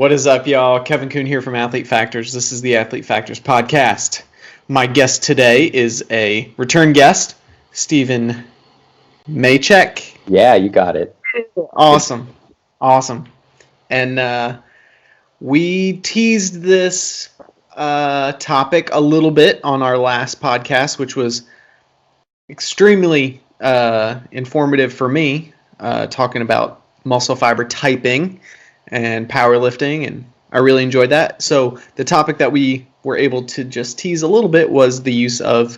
What is up, y'all? Kevin Kuhn here from Athlete Factors. This is the Athlete Factors podcast. My guest today is a return guest, Stephen Machek. Yeah, you got it. Awesome. And we teased this topic a little bit on our last podcast, which was extremely informative for me, talking about muscle fiber typing and powerlifting, and I really enjoyed that. So the topic that we were able to just tease a little bit was the use of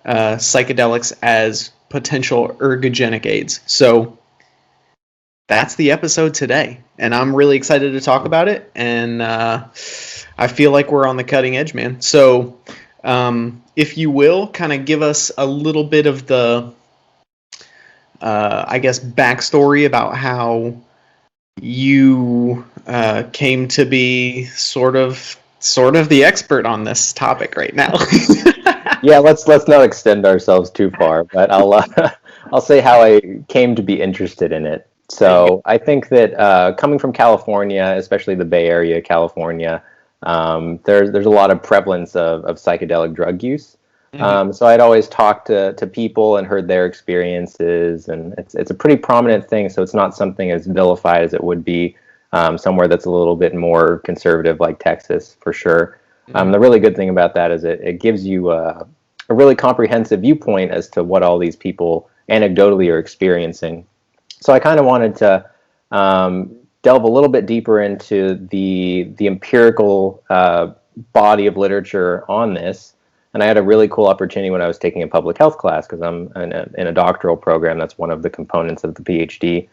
psychedelics as potential ergogenic aids. So that's the episode today, and I'm really excited to talk about it, and I feel like we're on the cutting edge, man. So if you will, kind of give us a little bit of the, backstory about how you came to be sort of the expert on this topic right now. Yeah, let's not extend ourselves too far, but I'll say how I came to be interested in it. So I think that coming from California, especially the Bay Area, California, there's a lot of prevalence of psychedelic drug use. So I'd always talked to people and heard their experiences, and it's a pretty prominent thing. So it's not something as vilified as it would be somewhere that's a little bit more conservative, like Texas, for sure. The really good thing about that is it gives you a really comprehensive viewpoint as to what all these people anecdotally are experiencing. So I kind of wanted to delve a little bit deeper into the empirical body of literature on this. And I had a really cool opportunity when I was taking a public health class, because I'm in a doctoral program. That's one of the components of the PhD.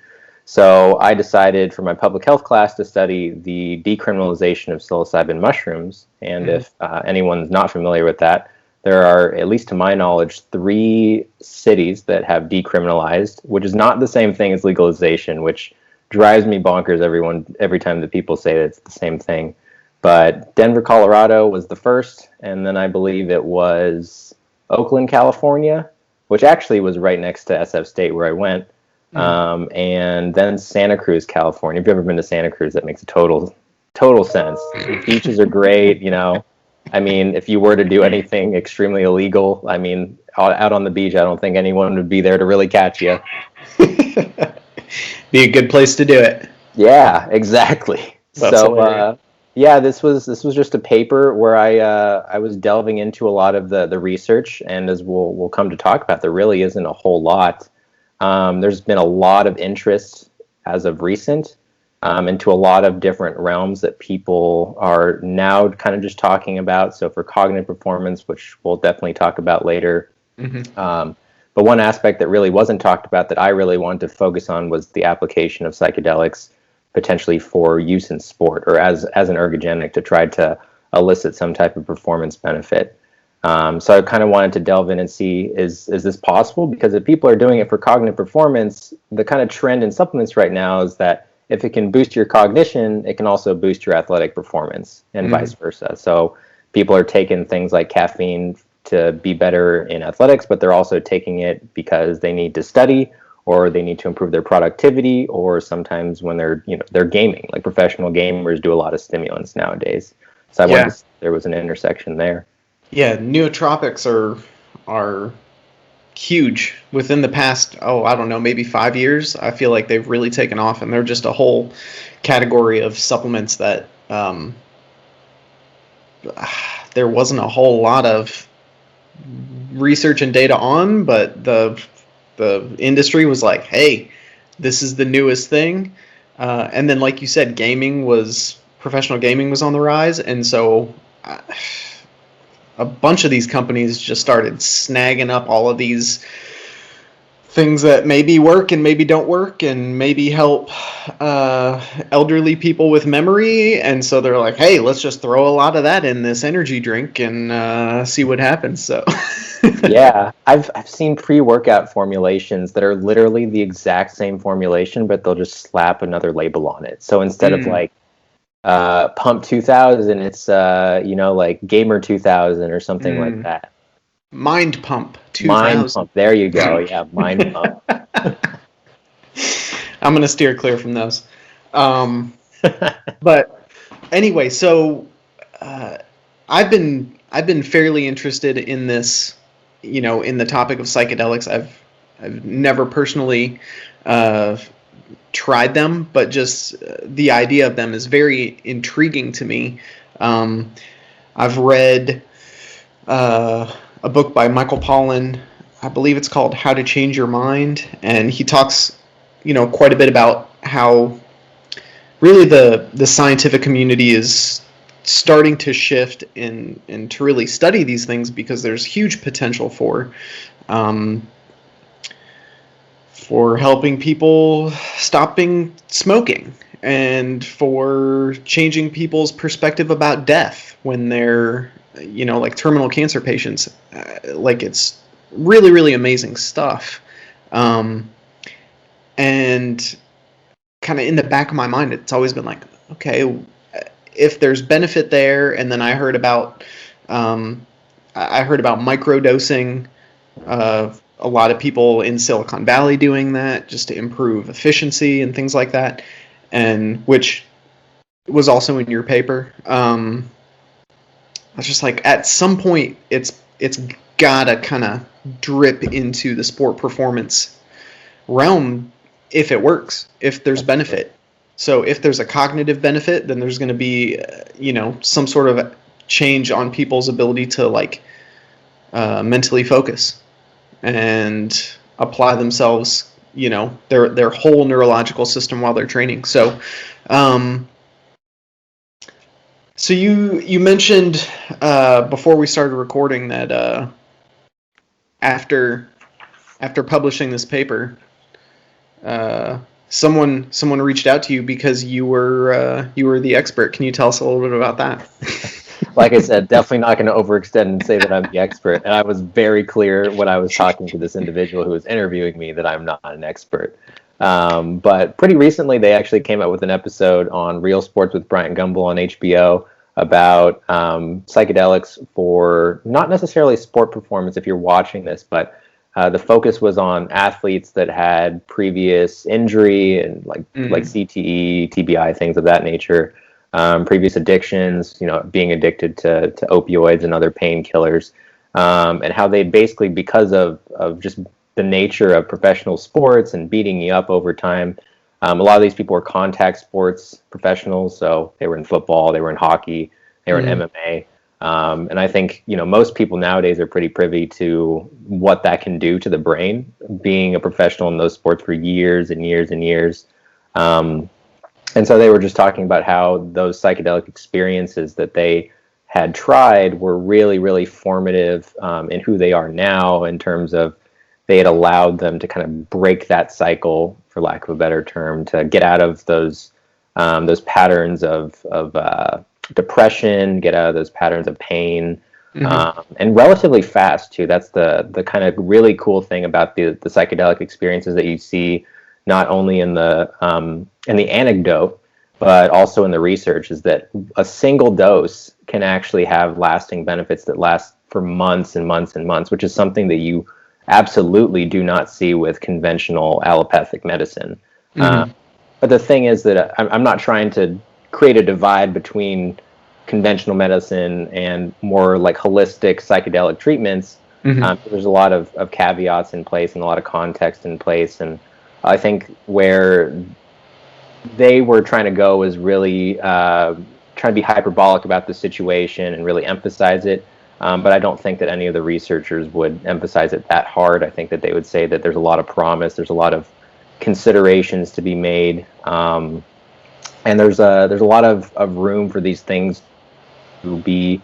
So I decided for my public health class to study the decriminalization of psilocybin mushrooms. And if anyone's not familiar with that, there are, at least to my knowledge, 3 cities that have decriminalized, which is not the same thing as legalization, which drives me bonkers every time that people say that it's the same thing. But Denver, Colorado was the first, and then I believe it was Oakland, California, which actually was right next to SF State where I went, and then Santa Cruz, California. If you've ever been to Santa Cruz, that makes a total sense. The beaches are great, I mean, if you were to do anything extremely illegal, I mean, out on the beach, I don't think anyone would be there to really catch you. Be a good place to do it. Yeah, exactly. This was just a paper where I was delving into a lot of the research, and as we'll come to talk about, there really isn't a whole lot. There's been a lot of interest as of recent into a lot of different realms that people are now kind of just talking about. So for cognitive performance, which we'll definitely talk about later. But one aspect that really wasn't talked about that I really wanted to focus on was the application of psychedelics potentially for use in sport, or as an ergogenic, to try to elicit some type of performance benefit. So I kind of wanted to delve in and see, is this possible? Because if people are doing it for cognitive performance, the kind of trend in supplements right now is that if it can boost your cognition, it can also boost your athletic performance, and vice versa. So people are taking things like caffeine to be better in athletics, but they're also taking it because they need to study, or they need to improve their productivity, or sometimes when they're gaming. Like professional gamers do a lot of stimulants nowadays. So I wondered if there was an intersection there. Yeah, nootropics are huge within the past, I don't know, maybe 5 years. I feel like they've really taken off, and they're just a whole category of supplements that there wasn't a whole lot of research and data on, but the industry was like, hey, this is the newest thing. And then, like you said, professional gaming was on the rise, and so a bunch of these companies just started snagging up all of these things that maybe work and maybe don't work, and maybe help elderly people with memory. And so they're like, hey, let's just throw a lot of that in this energy drink and see what happens. So yeah, I've seen pre-workout formulations that are literally the exact same formulation, but they'll just slap another label on it. So instead of like Pump 2000, it's like Gamer 2000 or something like that. Mind Pump 2000. Mind Pump. There you go. Yeah, Mind Pump. I'm gonna steer clear from those. But anyway, so I've been fairly interested in this, in the topic of psychedelics. I've never personally tried them, but just the idea of them is very intriguing to me. I've read a book by Michael Pollan. I believe it's called How to Change Your Mind, and he talks, quite a bit about how really the scientific community is starting to shift and to really study these things, because there's huge potential for helping people stopping smoking, and for changing people's perspective about death when they're, like terminal cancer patients. Like, it's really, really amazing stuff. And kind of in the back of my mind, it's always been like, okay, if there's benefit there, and then I heard about microdosing. A lot of people in Silicon Valley doing that just to improve efficiency and things like that, and which was also in your paper. I was just like, at some point, it's gotta kind of drip into the sport performance realm if it works, if there's benefit. So if there's a cognitive benefit, then there's going to be, some sort of change on people's ability to mentally focus and apply themselves, their whole neurological system while they're training. So, so you mentioned before we started recording that after publishing this paper, someone reached out to you because you were the expert. Can you tell us a little bit about that? Like I said, definitely not going to overextend and say that I'm the expert. And I was very clear when I was talking to this individual who was interviewing me that I'm not an expert. But pretty recently, they actually came out with an episode on Real Sports with Bryant Gumbel on HBO about psychedelics for not necessarily sport performance if you're watching this, but the focus was on athletes that had previous injury and like CTE, TBI, things of that nature. Previous addictions, being addicted to opioids and other painkillers, and how they basically, because of just the nature of professional sports and beating you up over time, a lot of these people were contact sports professionals, so they were in football, they were in hockey, they were in MMA, and I think, most people nowadays are pretty privy to what that can do to the brain, being a professional in those sports for years and years and years. And so they were just talking about how those psychedelic experiences that they had tried were really, really formative in who they are now, in terms of they had allowed them to kind of break that cycle, for lack of a better term, to get out of those patterns of depression, get out of those patterns of pain, and relatively fast too. That's the kind of really cool thing about the psychedelic experiences that you see, not only in the anecdote, but also in the research, is that a single dose can actually have lasting benefits that last for months and months and months, which is something that you absolutely do not see with conventional allopathic medicine. But the thing is that I'm not trying to create a divide between conventional medicine and more like holistic psychedelic treatments. There's a lot of caveats in place and a lot of context in place, and I think where they were trying to go was really trying to be hyperbolic about the situation and really emphasize it. But I don't think that any of the researchers would emphasize it that hard. I think that they would say that there's a lot of promise, there's a lot of considerations to be made, and there's a lot of room for these things to be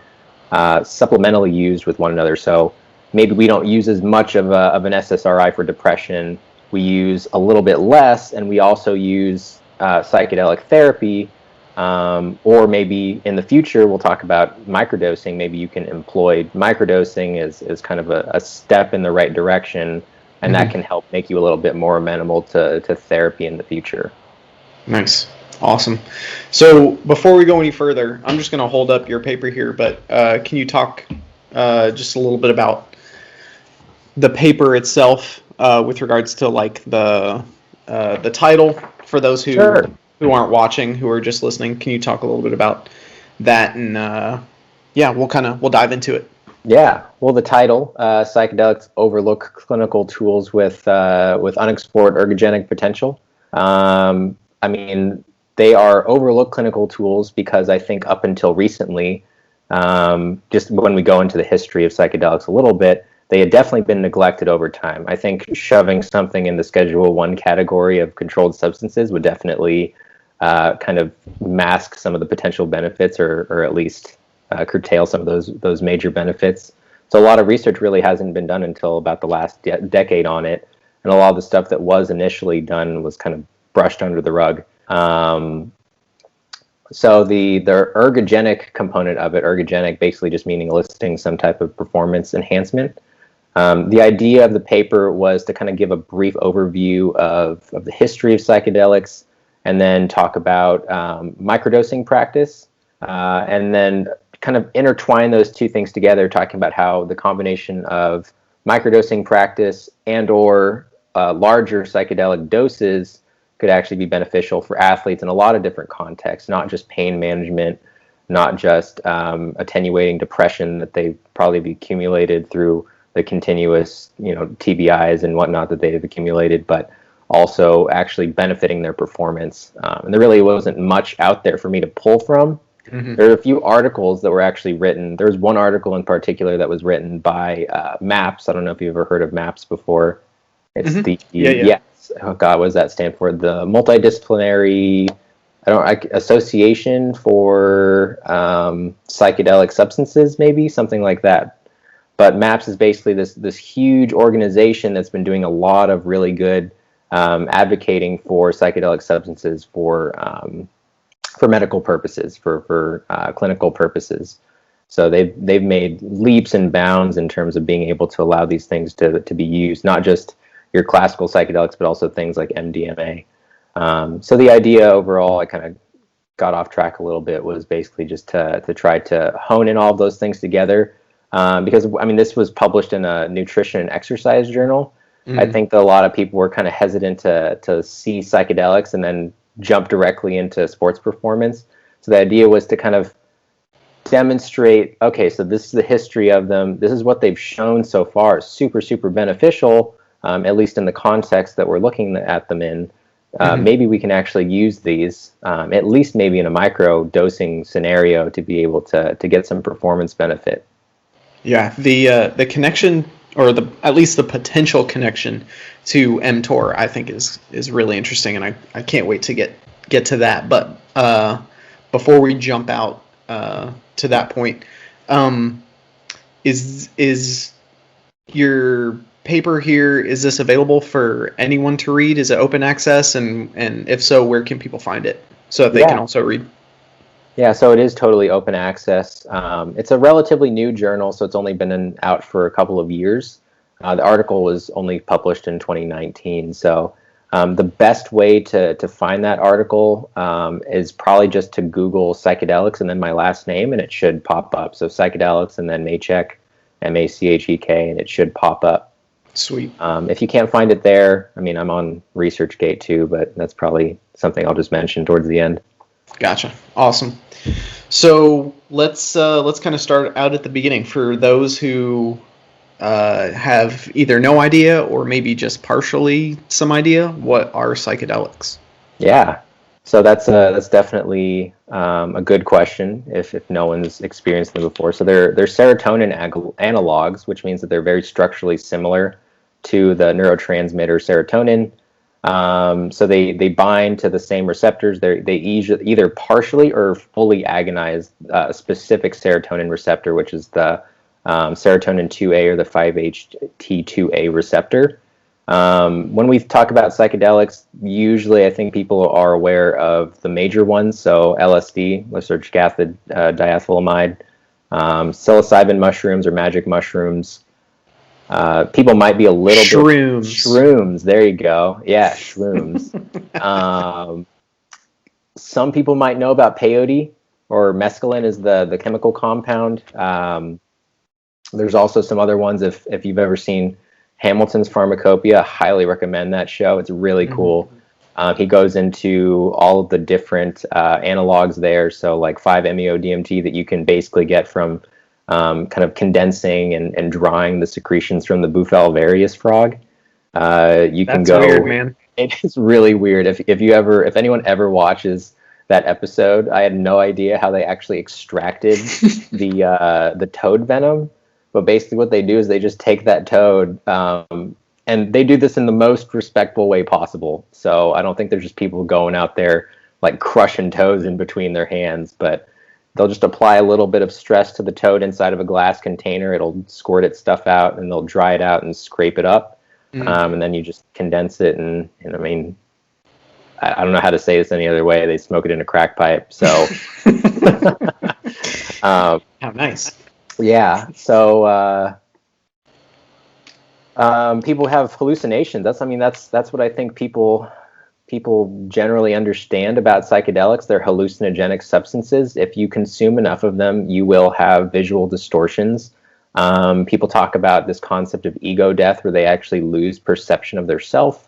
supplementally used with one another. So maybe we don't use as much of an SSRI for depression. We use a little bit less, and we also use psychedelic therapy, or maybe in the future we'll talk about microdosing. Maybe you can employ microdosing as kind of a step in the right direction, and that can help make you a little bit more amenable to therapy in the future. Nice. Awesome. So before we go any further, I'm just going to hold up your paper here, but can you talk just a little bit about the paper itself with regards to like the title for those who Sure. who aren't watching, who are just listening, can you talk a little bit about that? And yeah, we'll dive into it. Yeah, well, the title, Psychedelics Overlook Clinical Tools with Unexplored Ergogenic Potential. I mean, they are overlooked clinical tools because I think up until recently, just when we go into the history of psychedelics a little bit, they had definitely been neglected over time. I think shoving something in the Schedule 1 category of controlled substances would definitely kind of mask some of the potential benefits, or at least curtail some of those major benefits. So a lot of research really hasn't been done until about the last decade on it, and a lot of the stuff that was initially done was kind of brushed under the rug. So the ergogenic component of it, ergogenic basically just meaning eliciting some type of performance enhancement. The idea of the paper was to kind of give a brief overview of the history of psychedelics, and then talk about microdosing practice, and then kind of intertwine those two things together, talking about how the combination of microdosing practice and or larger psychedelic doses could actually be beneficial for athletes in a lot of different contexts, not just pain management, not just attenuating depression that they probably have accumulated through the continuous, TBIs and whatnot that they've accumulated, but also actually benefiting their performance. And there really wasn't much out there for me to pull from. Mm-hmm. There are a few articles that were actually written. There's one article in particular that was written by MAPS. I don't know if you've ever heard of MAPS before. It's yes. Oh God, what does that stand for? The Multidisciplinary Association for Psychedelic Substances, maybe something like that. But MAPS is basically this huge organization that's been doing a lot of really good advocating for psychedelic substances for medical purposes, for clinical purposes. So they've made leaps and bounds in terms of being able to allow these things to be used, not just your classical psychedelics, but also things like MDMA. So the idea overall, I kind of got off track a little bit, was basically just to try to hone in all of those things together. Because, I mean, this was published in a nutrition and exercise journal. Mm-hmm. I think that a lot of people were kind of hesitant to see psychedelics and then jump directly into sports performance. So the idea was to kind of demonstrate, okay, so this is the history of them. This is what they've shown so far, super, super beneficial, at least in the context that we're looking at them in. Mm-hmm. Maybe we can actually use these, at least maybe in a micro dosing scenario, to be able to get some performance benefit. Yeah, the connection, or at least the potential connection to mTOR, I think is really interesting, and I can't wait to get to that. But before we jump out to that point, is your paper here, is this available for anyone to read? Is it open access, and if so, where can people find it so that they can also read? Yeah, so it is totally open access. It's a relatively new journal, so it's only been out for a couple of years. The article was only published in 2019. So the best way to find that article is probably just to Google psychedelics and then my last name, and it should pop up. So psychedelics and then Machek, Machek, and it should pop up. Sweet. If you can't find it there, I mean, I'm on ResearchGate too, but that's probably something I'll just mention towards the end. Gotcha. Awesome. So let's kind of start out at the beginning for those who have either no idea or maybe just partially some idea. What are psychedelics? Yeah. So that's definitely a good question if no one's experienced them before. So they're serotonin analogs, which means that they're very structurally similar to the neurotransmitter serotonin. So they bind to the same receptors. They either partially or fully agonize a specific serotonin receptor, which is the serotonin 2A or the 5-HT2A receptor. When we talk about psychedelics, usually I think people are aware of the major ones. So LSD, lysergic acid diethylamide, psilocybin mushrooms or magic mushrooms. People might be a little shrooms. There you go. Yeah, shrooms. Some people might know about peyote, or mescaline is the chemical compound. There's also some other ones. If you've ever seen Hamilton's Pharmacopoeia, I highly recommend that show. It's really cool. He goes into all of the different analogs there. So like 5-MeO-DMT that you can basically get from kind of condensing and drying the secretions from the Bufal varius frog. You can That's go. weird, man. It is really weird. If anyone ever watches that episode, I had no idea how they actually extracted the toad venom. But basically, what they do is they just take that toad, and they do this in the most respectful way possible. So I don't think there's just people going out there like crushing toads in between their hands, but they'll just apply a little bit of stress to the toad inside of a glass container. It'll squirt its stuff out, and they'll dry it out and scrape it up. And then you just condense it, and I mean, I don't know how to say this any other way. They smoke it in a crack pipe. So, How nice. Yeah. So people have hallucinations. That's what I think people generally understand about psychedelics. They're hallucinogenic substances. If you consume enough of them, you will have visual distortions. People talk about this concept of ego death, where they actually lose perception of their self.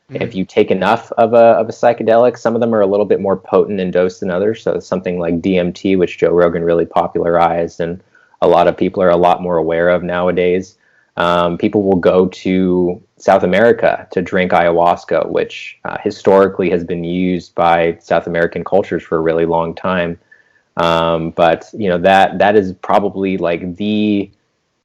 If you take enough of a psychedelic, some of them are a little bit more potent in dose than others. So something like DMT, which Joe Rogan really popularized, and a lot of people are a lot more aware of nowadays. People will go to South America to drink ayahuasca, which historically has been used by South American cultures for a really long time. But that is probably like the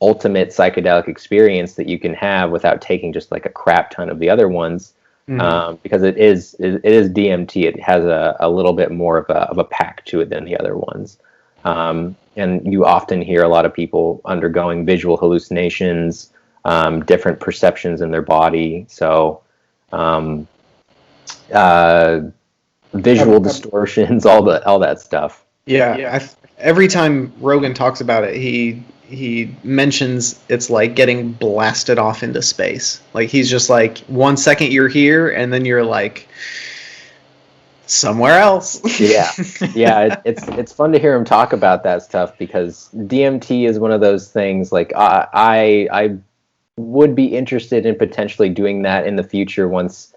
ultimate psychedelic experience that you can have without taking just like a crap ton of the other ones. Because it is DMT. It has a little bit more of a pack to it than the other ones. And you often hear a lot of people undergoing visual hallucinations, different perceptions in their body. So visual distortions, all that stuff. Yeah. Every time Rogan talks about it, he mentions it's like getting blasted off into space. Like he's just like 1 second you're here, and then you're like somewhere else. Yeah. It's fun to hear him talk about that stuff, because DMT is one of those things. Like I would be interested in potentially doing that in the future once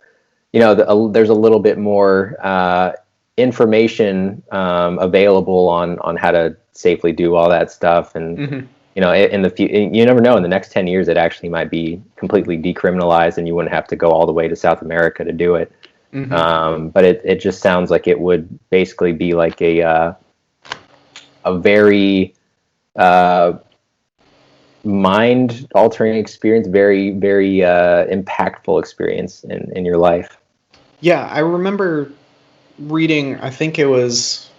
there's a little bit more information available on how to safely do all that stuff. And in the you never know, in the next 10 years it actually might be completely decriminalized and you wouldn't have to go all the way to South America to do it. But it just sounds like it would basically be like a very mind altering experience, very very impactful experience in your life. Yeah, I remember reading, I think it was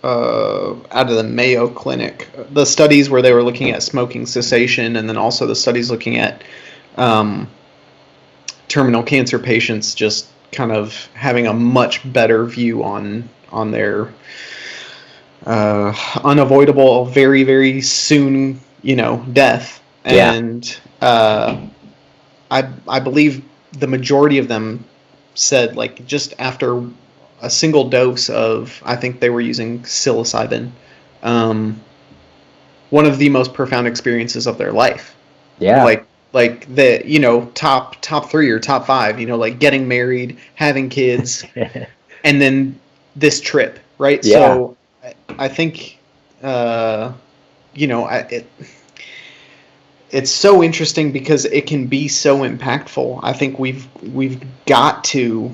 out of the Mayo Clinic, the studies where they were looking at smoking cessation, and then also the studies looking at terminal cancer patients just kind of having a much better view on their unavoidable, very, very soon, death. And I believe the majority of them said, like, just after a single dose of, I think they were using psilocybin, one of the most profound experiences of their life. Yeah. Like the, top 3 or top 5, like getting married, having kids, and then this trip, right? Yeah. So I think, it's so interesting because it can be so impactful. I think we've got to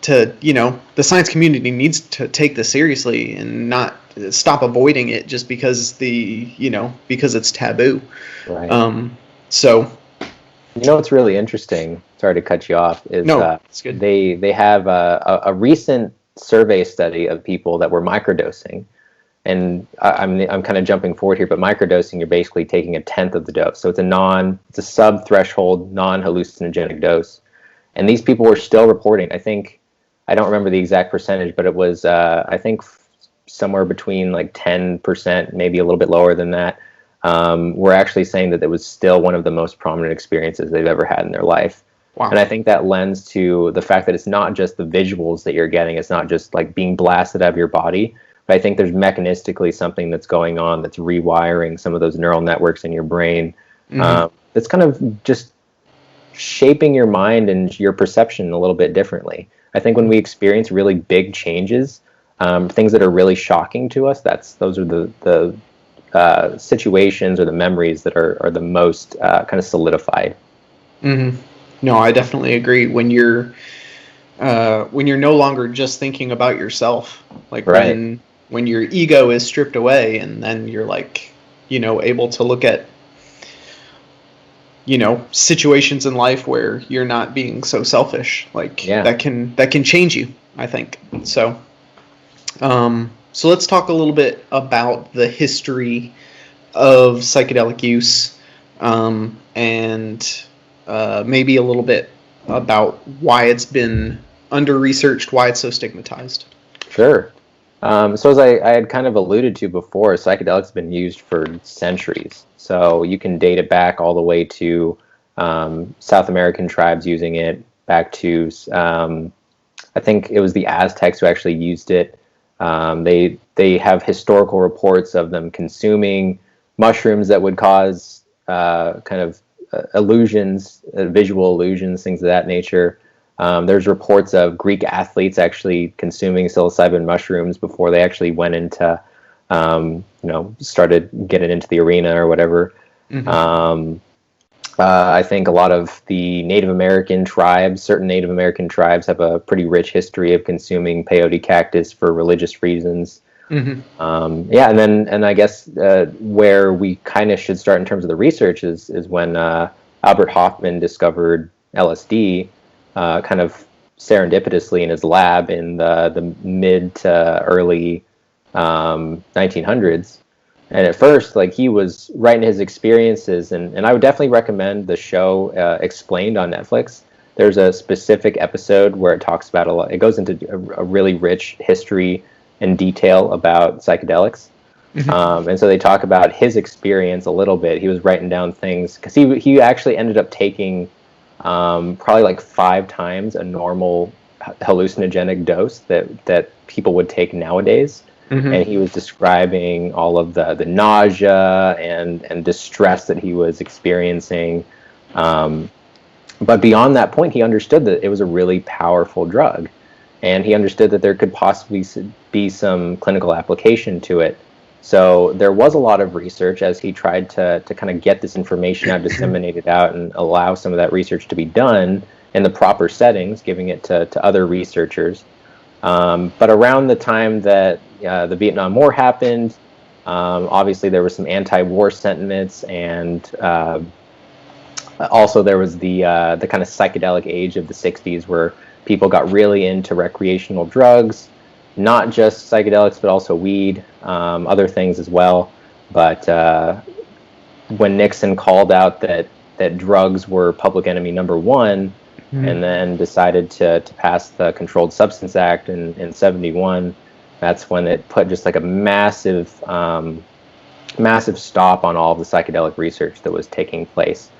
the science community needs to take this seriously and not stop avoiding it just because because it's taboo. Right. So what's really interesting, sorry to cut you off, is it's good. They have a recent survey study of people that were microdosing. And I'm kind of jumping forward here, but microdosing, you're basically taking a tenth of the dose. So it's a sub-threshold, non-hallucinogenic dose. And these people were still reporting, I don't remember the exact percentage, but it was, I think, somewhere between like 10%, maybe a little bit lower than that, were actually saying that it was still one of the most prominent experiences they've ever had in their life. Wow. And I think that lends to the fact that it's not just the visuals that you're getting. It's not just like being blasted out of your body. But I think there's mechanistically something that's going on that's rewiring some of those neural networks in your brain. That's kind of just shaping your mind and your perception a little bit differently. I think when we experience really big changes, things that are really shocking to us, those are the situations or the memories that are the most kind of solidified. Mm-hmm. No, I definitely agree. When you're no longer just thinking about yourself, like Right. when your ego is stripped away, and then you're like, able to look at, situations in life where you're not being so selfish, like Yeah. that can change you, I think. So let's talk a little bit about the history of psychedelic use, and maybe a little bit about why it's been under-researched, why it's so stigmatized. Sure. So as I had kind of alluded to before, psychedelics have been used for centuries. So you can date it back all the way to South American tribes using it, back to I think it was the Aztecs who actually used it. They have historical reports of them consuming mushrooms that would cause kind of illusions, visual illusions, things of that nature. There's reports of Greek athletes actually consuming psilocybin mushrooms before they actually went into, started getting into the arena or whatever. Mm-hmm. I think a lot of the Native American tribes, certain Native American tribes, have a pretty rich history of consuming peyote cactus for religious reasons. Mm-hmm. And I guess where we kind of should start in terms of the research is when Albert Hofmann discovered LSD, kind of serendipitously in his lab in the mid to early 1900s. And at first, like, he was writing his experiences, and I would definitely recommend the show Explained on Netflix. There's a specific episode where it talks about it goes into a really rich history and detail about psychedelics. Mm-hmm. And so they talk about his experience a little bit. He was writing down things because he actually ended up taking probably like 5 times a normal hallucinogenic dose that people would take nowadays. Mm-hmm. And he was describing all of the nausea and distress that he was experiencing. But beyond that point, he understood that it was a really powerful drug. And he understood that there could possibly be some clinical application to it. So there was a lot of research as he tried to kind of get this information out, disseminate it out, and allow some of that research to be done in the proper settings, giving it to other researchers. But around the time that the Vietnam War happened, obviously there were some anti-war sentiments, and also there was the kind of psychedelic age of the 60s where people got really into recreational drugs, not just psychedelics, but also weed, other things as well. But when Nixon called out that drugs were public enemy number one, and then decided to pass the Controlled Substance Act in 71, that's when it put just like a massive stop on all of the psychedelic research that was taking place.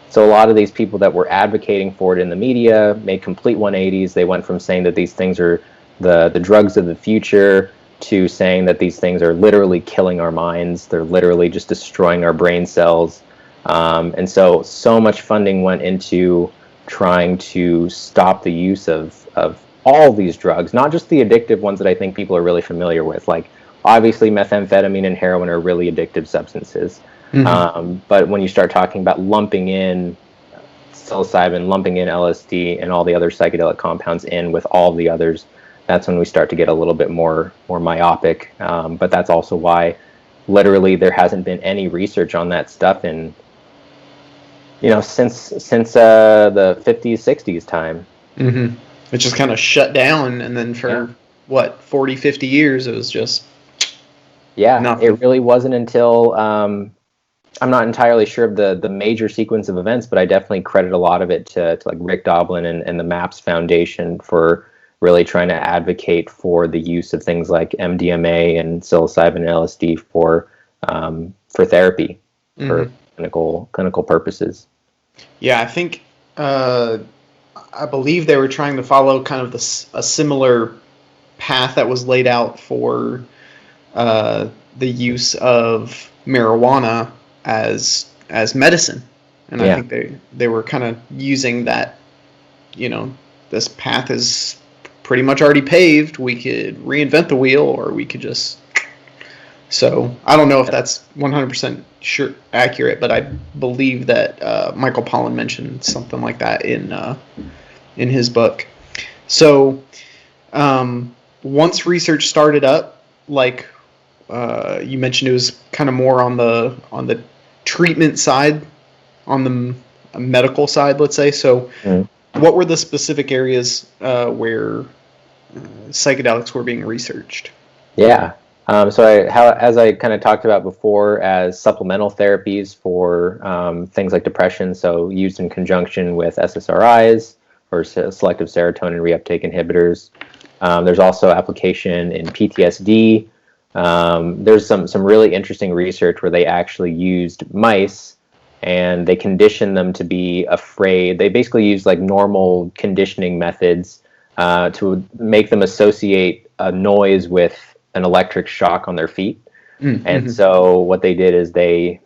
So a lot of these people that were advocating for it in the media made complete 180s. They went from saying that these things are the drugs of the future to saying that these things are literally killing our minds. They're literally just destroying our brain cells. And so much funding went into trying to stop the use of all these drugs, not just the addictive ones that I think people are really familiar with. Like, obviously methamphetamine and heroin are really addictive substances. Mm-hmm. But when you start talking about lumping in psilocybin, lumping in LSD and all the other psychedelic compounds in with all the others, that's when we start to get a little bit more myopic. But that's also why literally there hasn't been any research on that stuff in, since the 50s, 60s time. Mm-hmm. It just kind of shut down, and then for 40, 50 years, it was just nothing. It really wasn't until I'm not entirely sure of the major sequence of events, but I definitely credit a lot of it to like Rick Doblin and the MAPS Foundation for really trying to advocate for the use of things like MDMA and psilocybin and LSD for therapy, for clinical purposes. Yeah, I think I believe they were trying to follow kind of a similar path that was laid out for the use of marijuana as medicine, And I think they were kind of using that, this path is pretty much already paved. We could reinvent the wheel, or we could just. So I don't know if that's 100% sure accurate, but I believe that Michael Pollan mentioned something like that in his book. So once research started up, like you mentioned, it was kind of more on the treatment side, on the medical side, let's say. So what were the specific areas where psychedelics were being researched? Yeah. As I kind of talked about before, as supplemental therapies for things like depression, so used in conjunction with SSRIs or selective serotonin reuptake inhibitors. There's also application in PTSD. There's some really interesting research where they actually used mice and they conditioned them to be afraid. They basically used like normal conditioning methods to make them associate a noise with an electric shock on their feet. And so what they did is they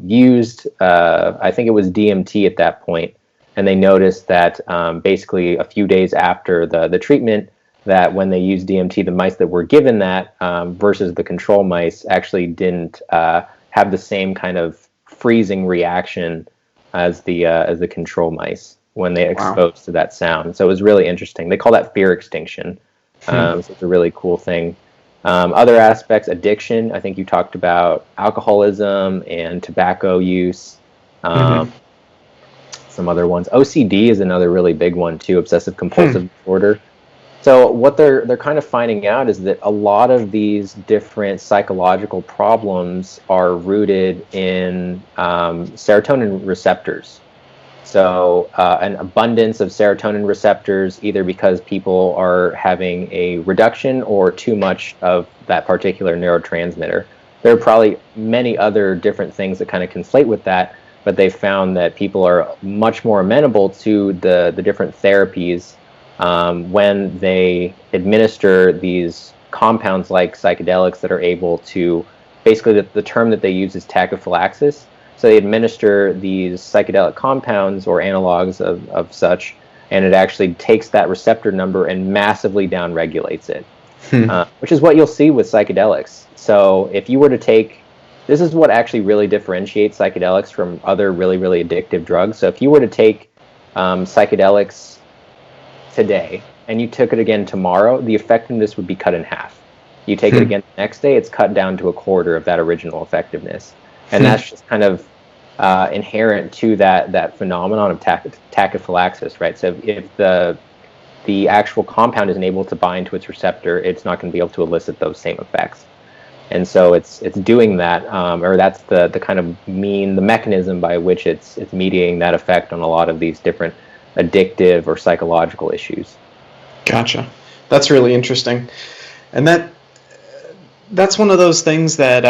used, I think it was DMT at that point, and they noticed that basically a few days after the treatment, that when they used DMT, the mice that were given that versus the control mice actually didn't have the same kind of freezing reaction as the control mice when they exposed to that sound. So it was really interesting. They call that fear extinction. So it's a really cool thing. Other aspects, addiction. I think you talked about alcoholism and tobacco use. Some other ones. OCD is another really big one too, obsessive compulsive disorder. So what they're kind of finding out is that a lot of these different psychological problems are rooted in serotonin receptors. So an abundance of serotonin receptors, either because people are having a reduction or too much of that particular neurotransmitter. There are probably many other different things that kind of conflate with that, but they found that people are much more amenable to the different therapies when they administer these compounds like psychedelics that are able to, basically the term that they use is tachyphylaxis. So they administer these psychedelic compounds or analogs of such, and it actually takes that receptor number and massively downregulates it, which is what you'll see with psychedelics. So if you were to take, this is what actually really differentiates psychedelics from other really, really addictive drugs. So if you were to take psychedelics today and you took it again tomorrow, the effectiveness would be cut in half. You take it again the next day, it's cut down to a quarter of that original effectiveness. And that's just kind of inherent to that phenomenon of tachyphylaxis, right? So if the actual compound isn't able to bind to its receptor, it's not going to be able to elicit those same effects. And so it's doing that, or that's the kind of the mechanism by which it's mediating that effect on a lot of these different addictive or psychological issues. Gotcha. That's really interesting. And that's one of those things that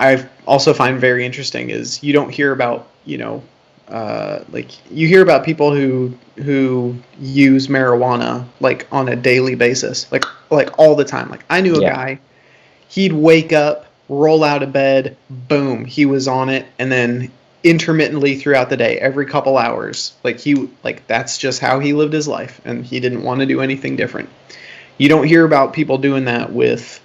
I also find very interesting is you don't hear about, like you hear about people who use marijuana like on a daily basis, like all the time. Like I knew a guy, he'd wake up, roll out of bed, boom, he was on it, and then intermittently throughout the day, every couple hours, that's just how he lived his life, and he didn't want to do anything different. You don't hear about people doing that with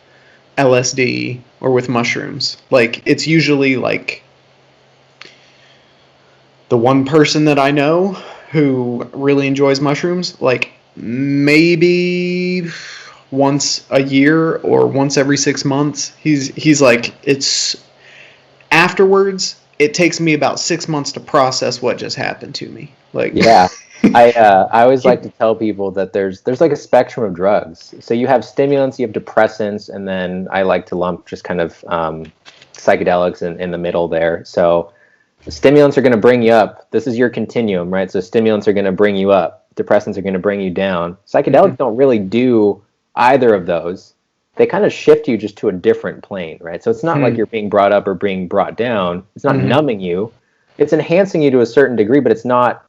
LSD or with mushrooms. Like it's usually like the one person that I know who really enjoys mushrooms, like maybe once a year or once every 6 months. He's like, it's afterwards it takes me about 6 months to process what just happened to me. Like I always like to tell people that there's like a spectrum of drugs. So you have stimulants, you have depressants, and then I like to lump just kind of psychedelics in the middle there. So the stimulants are going to bring you up. This is your continuum, right? So stimulants are going to bring you up. Depressants are going to bring you down. Psychedelics don't really do either of those. They kind of shift you just to a different plane, right? So it's not like you're being brought up or being brought down. It's not numbing you. It's enhancing you to a certain degree, but it's not,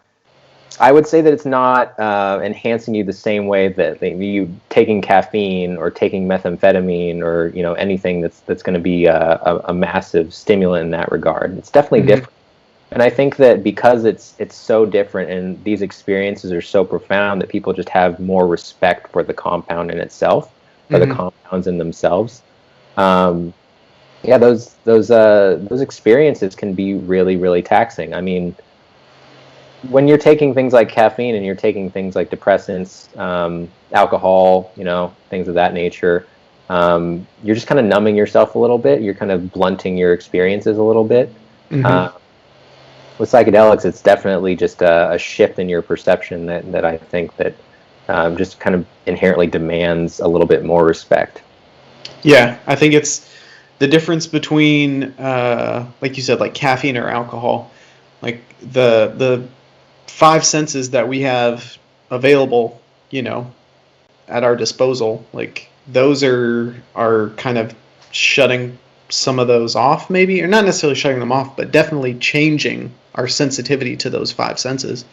I would say that it's not enhancing you the same way that you taking caffeine or taking methamphetamine or anything that's going to be a massive stimulant in that regard. It's definitely different. And I think that because it's so different and these experiences are so profound that people just have more respect for the compound in itself, or the Mm-hmm. compounds in themselves. Um, yeah, those experiences can be really, really taxing. I mean, when you're taking things like caffeine and you're taking things like depressants, alcohol, things of that nature, you're just kind of numbing yourself a little bit. You're kind of blunting your experiences a little bit. Mm-hmm. Uh, with psychedelics, it's definitely just a shift in your perception that I think that just kind of inherently demands a little bit more respect. Yeah, I think it's the difference between, like you said, like caffeine or alcohol. Like the five senses that we have available, at our disposal. Like those are kind of shutting some of those off, maybe, or not necessarily shutting them off, but definitely changing our sensitivity to those five senses.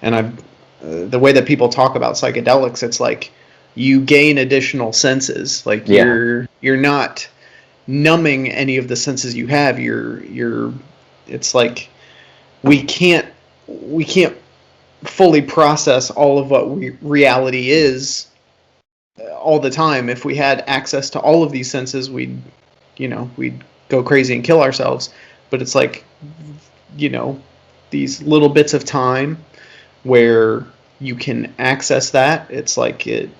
And the way that people talk about psychedelics, it's like you gain additional senses. Like Yeah, you're not numbing any of the senses you have. It's like we can't fully process all of what reality is all the time. If we had access to all of these senses, we'd go crazy and kill ourselves. But it's like, you know, these little bits of time where you can access that. It's like it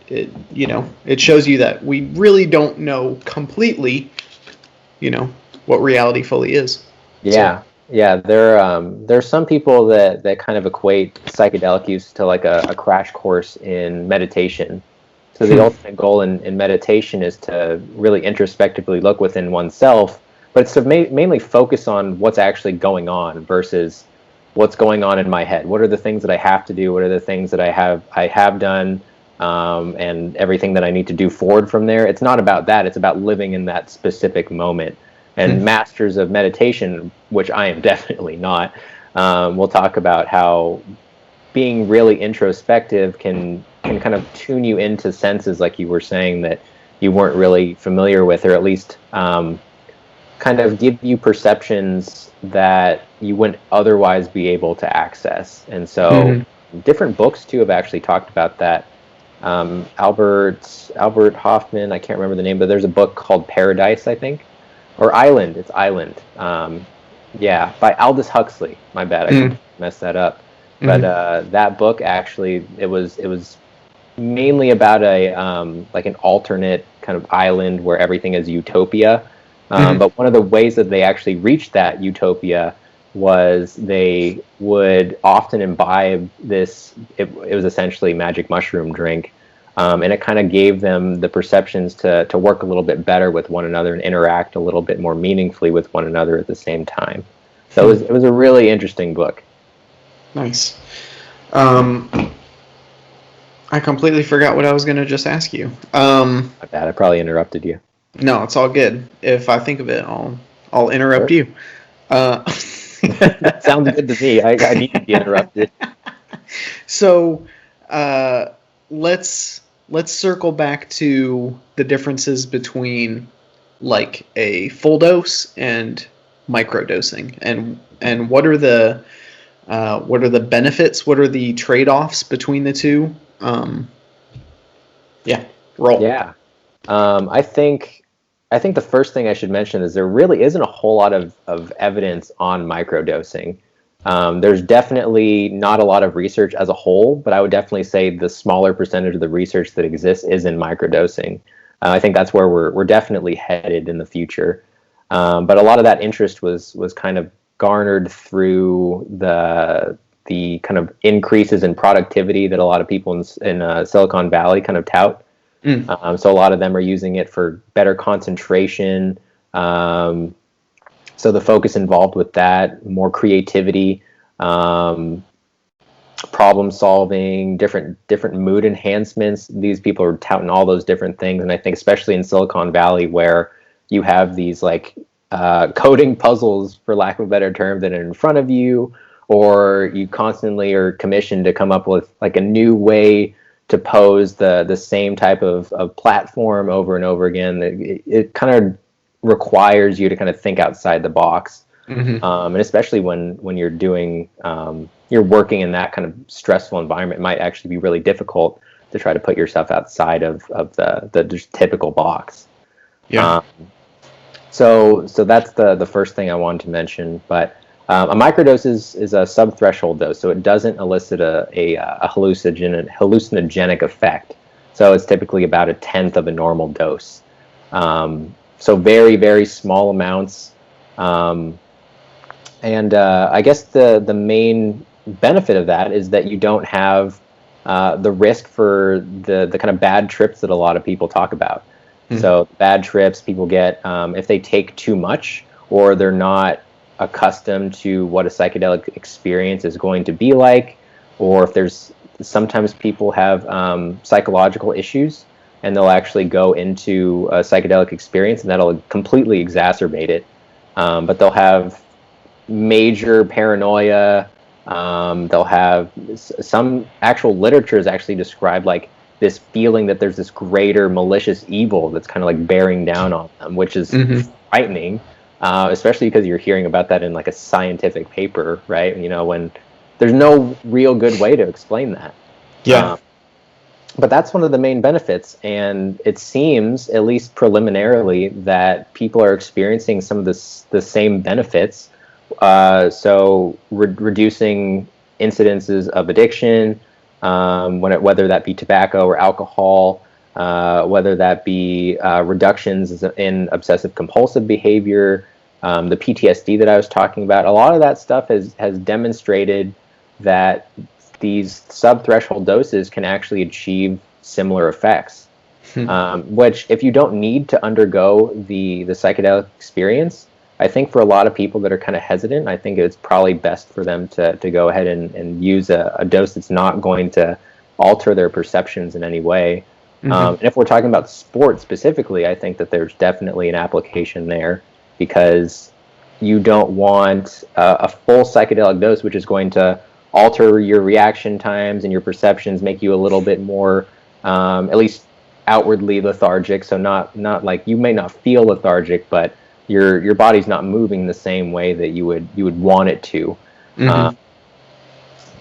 shows you that we really don't know completely, you know, what reality fully is. So, yeah. There's some people that kind of equate psychedelic use to like a crash course in meditation. So the ultimate goal in meditation is to really introspectively look within oneself, but it's to mainly focus on what's actually going on versus what's going on in my head. What are the things that I have to do? What are the things that I have done, and everything that I need to do forward from there? It's not about that. It's about living in that specific moment. And masters of meditation, which I am definitely not, will talk about how being really introspective can kind of tune you into senses, like you were saying, that you weren't really familiar with, or at least kind of give you perceptions that you wouldn't otherwise be able to access. And so different books too have actually talked about that. Albert Hoffman, I can't remember the name, but there's a book called Paradise, I think, or Island. It's Island. Yeah, by Aldous Huxley. My bad, I completely messed that up. But that book actually, it was mainly about a like an alternate kind of island where everything is utopia. But one of the ways that they actually reached that utopia was they would often imbibe this. It was essentially magic mushroom drink, and it kind of gave them the perceptions to work a little bit better with one another and interact a little bit more meaningfully with one another at the same time. So it was a really interesting book. nice. Um, I completely forgot what I was going to just ask you. My bad, I probably interrupted you. No, it's all good. If I think of it, I'll interrupt Sure. you. Uh, That sounds good to me. I need to be interrupted. so let's circle back to the differences between like a full dose and microdosing, and what are the benefits? What are the trade-offs between the two? Yeah, roll. Yeah. I think the first thing I should mention is there really isn't a whole lot of evidence on microdosing. There's definitely not a lot of research as a whole, but I would definitely say the smaller percentage of the research that exists is in microdosing. I think that's where we're definitely headed in the future. But a lot of that interest was kind of garnered through the kind of increases in productivity that a lot of people in Silicon Valley kind of tout. So a lot of them are using it for better concentration. So the focus involved with that, more creativity, problem solving, different mood enhancements. These people are touting all those different things, and I think especially in Silicon Valley, where you have these like coding puzzles, for lack of a better term, that are in front of you, or you constantly are commissioned to come up with like a new way to pose the same type of platform over and over again. It kind of requires you to kind of think outside the box. Mm-hmm. And especially when you're doing you're working in that kind of stressful environment, it might actually be really difficult to try to put yourself outside of the just typical box. Yeah. So that's the first thing I wanted to mention. But a microdose is a sub-threshold dose, so it doesn't elicit a hallucinogenic effect. So it's typically about a tenth of a normal dose. So very, very small amounts. And I guess the main benefit of that is that you don't have the risk for the kind of bad trips that a lot of people talk about. So bad trips people get if they take too much, or they're not accustomed to what a psychedelic experience is going to be like, or if there's sometimes people have psychological issues, and they'll actually go into a psychedelic experience and that'll completely exacerbate it. But they'll have major paranoia. They'll have some actual literature is actually described like this feeling that there's this greater malicious evil that's kind of like bearing down on them, which is frightening, especially because you're hearing about that in like a scientific paper, right? You know, when there's no real good way to explain that. Yeah. But that's one of the main benefits, and it seems, at least preliminarily, that people are experiencing some of the same benefits. So reducing incidences of addiction, whether that be tobacco or alcohol, whether that be reductions in obsessive compulsive behavior, the PTSD that I was talking about. A lot of that stuff has demonstrated that these sub-threshold doses can actually achieve similar effects. Which, if you don't need to undergo the psychedelic experience, I think for a lot of people that are kind of hesitant, I think it's probably best for them to go ahead and use a dose that's not going to alter their perceptions in any way. And if we're talking about sport specifically, I think that there's definitely an application there, because you don't want a full psychedelic dose, which is going to alter your reaction times and your perceptions, make you a little bit more, at least outwardly lethargic. So not like, you may not feel lethargic, but your body's not moving the same way that you would want it to.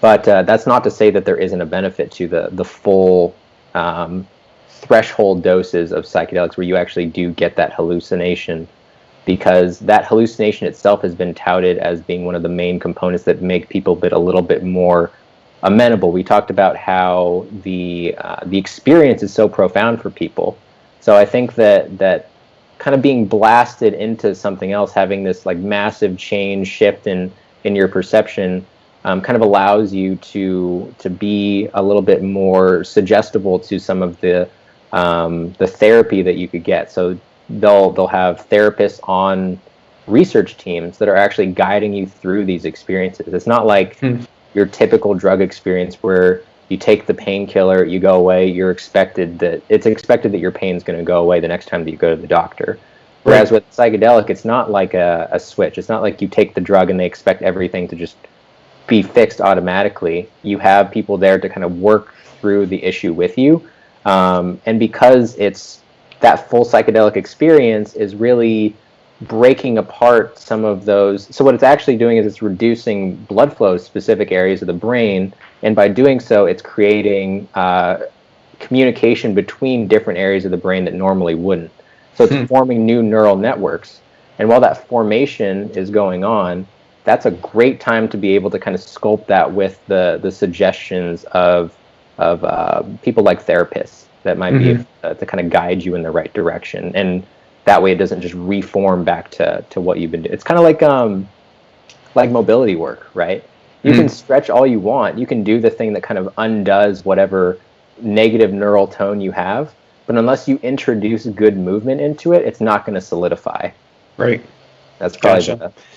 But that's not to say that there isn't a benefit to the full threshold doses of psychedelics where you actually do get that hallucination, because that hallucination itself has been touted as being one of the main components that make people a little bit more amenable. We talked about how the experience is so profound for people. So I think that kind of being blasted into something else, having this like massive change shift in your perception, kind of allows you to be a little bit more suggestible to some of the therapy that you could get. So they'll have therapists on research teams that are actually guiding you through these experiences. It's not like your typical drug experience where you take the painkiller, you go away, it's expected that your pain's going to go away the next time that you go to the doctor. Whereas with psychedelic, it's not like a switch. It's not like you take the drug and they expect everything to just be fixed automatically. You have people there to kind of work through the issue with you. And because it's that full psychedelic experience is really breaking apart some of those. So what it's actually doing is it's reducing blood flow to specific areas of the brain. And by doing so, it's creating communication between different areas of the brain that normally wouldn't. So it's forming new neural networks. And while that formation is going on, that's a great time to be able to kind of sculpt that with the suggestions of people like therapists that might be able to kind of guide you in the right direction. And that way it doesn't just reform back to what you've been doing. It's kind of like mobility work, right? You can stretch all you want. You can do the thing that kind of undoes whatever negative neural tone you have. But unless you introduce good movement into it, it's not going to solidify. Right. That's probably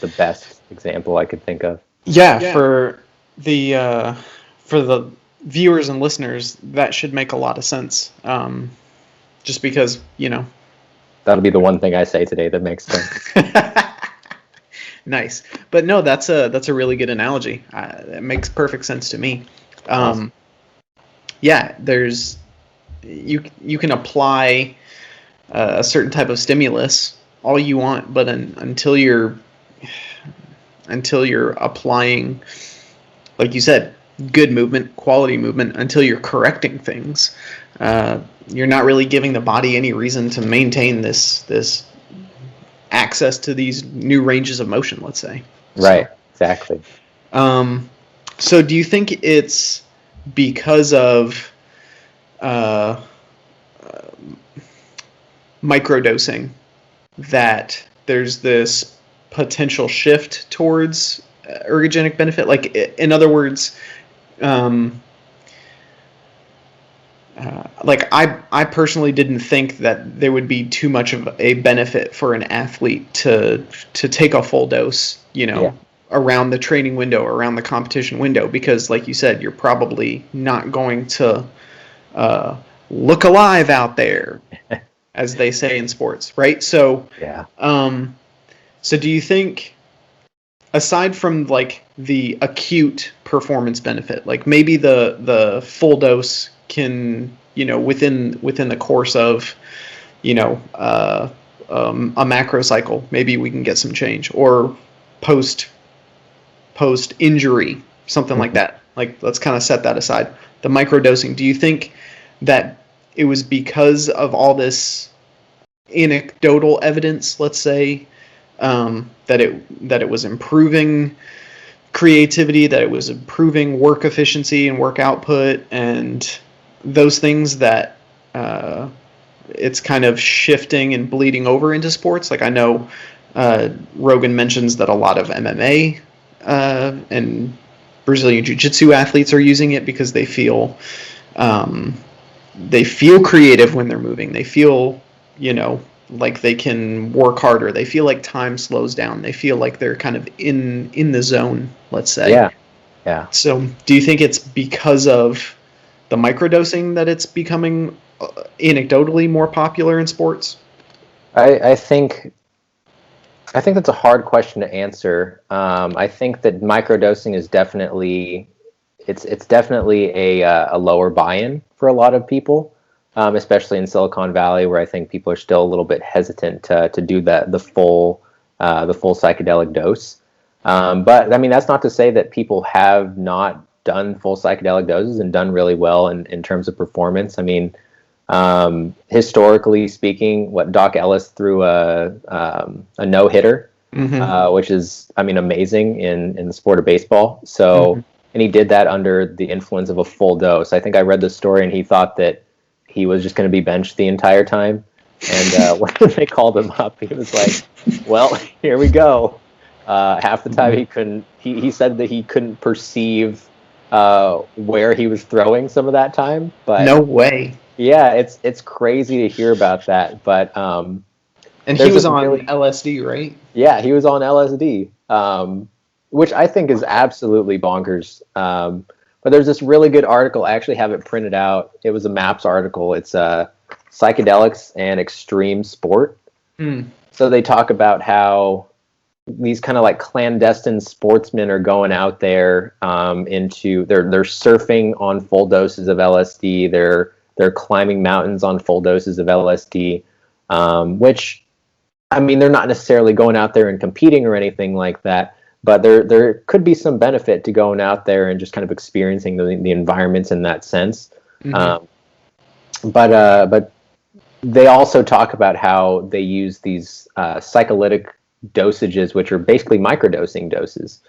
the best example I could think of. Yeah, for the viewers and listeners, that should make a lot of sense. Just because, that'll be the one thing I say today that makes sense. Nice, but no, that's a really good analogy. It makes perfect sense to me. Awesome. Yeah, you can apply a certain type of stimulus all you want, but until you're applying, like you said, good movement, quality movement, until you're correcting things, you're not really giving the body any reason to maintain this access to these new ranges of motion, let's say. Right. Exactly. So do you think it's because of microdosing that there's this potential shift towards ergogenic benefit? Like, in other words, like I personally didn't think that there would be too much of a benefit for an athlete to take a full dose, around the training window, around the competition window, because, like you said, you're probably not going to look alive out there, as they say in sports, right? So, so do you think, aside from like the acute performance benefit, like maybe the full dose can, within the course of, a macro cycle, maybe we can get some change, or post injury, something like that. Like, let's kind of set that aside. The microdosing, do you think that it was because of all this anecdotal evidence, let's say, that it was improving creativity, that it was improving work efficiency and work output, and those things, that it's kind of shifting and bleeding over into sports? Like, I know Rogan mentions that a lot of MMA and Brazilian Jiu-Jitsu athletes are using it because they feel creative when they're moving. They feel, like they can work harder. They feel like time slows down. They feel like they're kind of in the zone, let's say. Yeah. So do you think it's because of the microdosing that it's becoming anecdotally more popular in sports? I think that's a hard question to answer. I think that microdosing is definitely a lower buy-in for a lot of people, especially in Silicon Valley, where I think people are still a little bit hesitant to do the full psychedelic dose. But I mean, that's not to say that people have not done full psychedelic doses and done really well in terms of performance. I mean, historically speaking, what Doc Ellis threw a no-hitter, which is, I mean, amazing in the sport of baseball. So, and he did that under the influence of a full dose. I think I read the story, and he thought that he was just going to be benched the entire time. And when they called him up, he was like, "Well, here we go." Half the time he couldn't. He said that he couldn't perceive where he was throwing some of that time. But no way. Yeah, it's crazy to hear about that. But and he was on LSD, right? Yeah, he was on LSD, which I think is absolutely bonkers. But there's this really good article. I actually have it printed out. It was a MAPS article. It's Psychedelics and Extreme Sport. So they talk about how these kind of like clandestine sportsmen are going out there they're surfing on full doses of LSD. They're climbing mountains on full doses of LSD, which, I mean, they're not necessarily going out there and competing or anything like that, but there could be some benefit to going out there and just kind of experiencing the environments in that sense. But they also talk about how they use these psycholytic dosages, which are basically microdosing doses,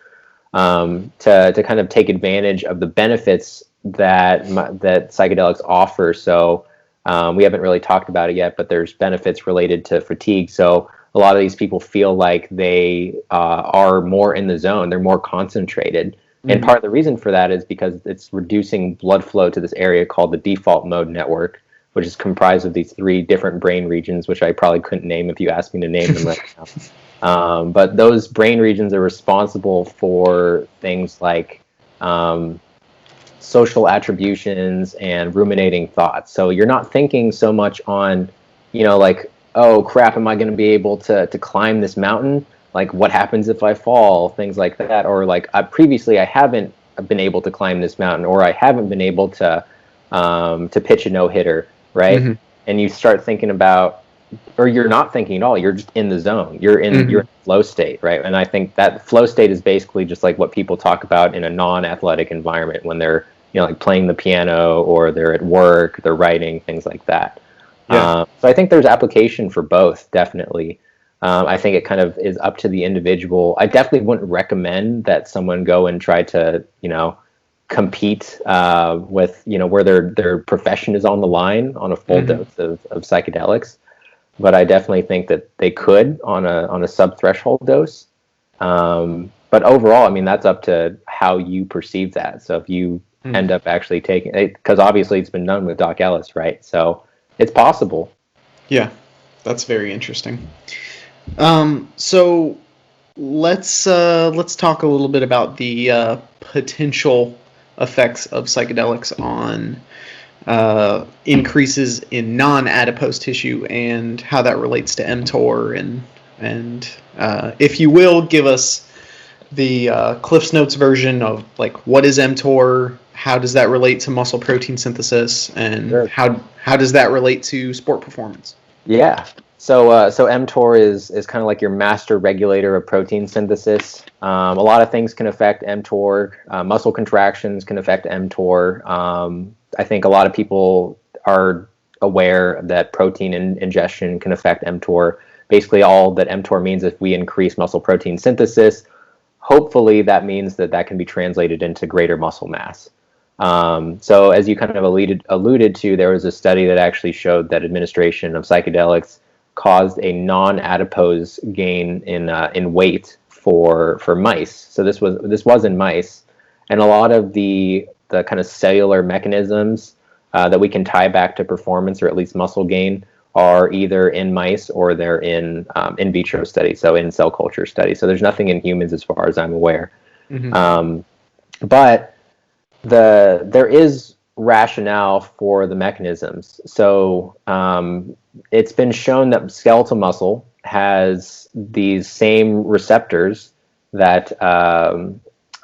to kind of take advantage of the benefits that psychedelics offer. So we haven't really talked about it yet, but there's benefits related to fatigue. So a lot of these people feel like they are more in the zone. They're more concentrated. And part of the reason for that is because it's reducing blood flow to this area called the default mode network, which is comprised of these 3 different brain regions, which I probably couldn't name if you asked me to name them right now. But those brain regions are responsible for things like social attributions and ruminating thoughts. So you're not thinking so much on, like, oh crap, am I going to be able to climb this mountain? Like, what happens if I fall? Things like that. Or like, previously I haven't been able to climb this mountain, or I haven't been able to pitch a no-hitter, right? And you start thinking about, or you're not thinking at all. You're just in the zone. You're in Mm-hmm. flow state, right? And I think that flow state is basically just like what people talk about in a non-athletic environment when they're, like playing the piano or they're at work, they're writing, things like that. Yeah. So I think there's application for both, definitely. I think it kind of is up to the individual. I definitely wouldn't recommend that someone go and try to, compete with, where their profession is on the line on a full dose of psychedelics. But I definitely think that they could on a sub-threshold dose. But overall, I mean, that's up to how you perceive that. So if you end up actually taking it, because obviously it's been done with Doc Ellis, right? So it's possible. Yeah, that's very interesting. So let's talk a little bit about the potential effects of psychedelics on increases in non-adipose tissue and how that relates to mTOR, and if you will, give us the Cliff's Notes version of like what is mTOR, how does that relate to muscle protein synthesis, and Sure. how does that relate to sport performance? Yeah. So mTOR is kind of like your master regulator of protein synthesis. A lot of things can affect mTOR. Muscle contractions can affect mTOR. I think a lot of people are aware that protein ingestion can affect mTOR. Basically, all that mTOR means is if we increase muscle protein synthesis, hopefully that means that can be translated into greater muscle mass. So as you kind of alluded to, there was a study that actually showed that administration of psychedelics caused a non-adipose gain in weight for mice. So this was in mice, and a lot of the kind of cellular mechanisms that we can tie back to performance or at least muscle gain are either in mice or they're in vitro studies, so in cell culture studies. So there's nothing in humans as far as I'm aware. But there is rationale for the mechanisms. So it's been shown that skeletal muscle has these same receptors that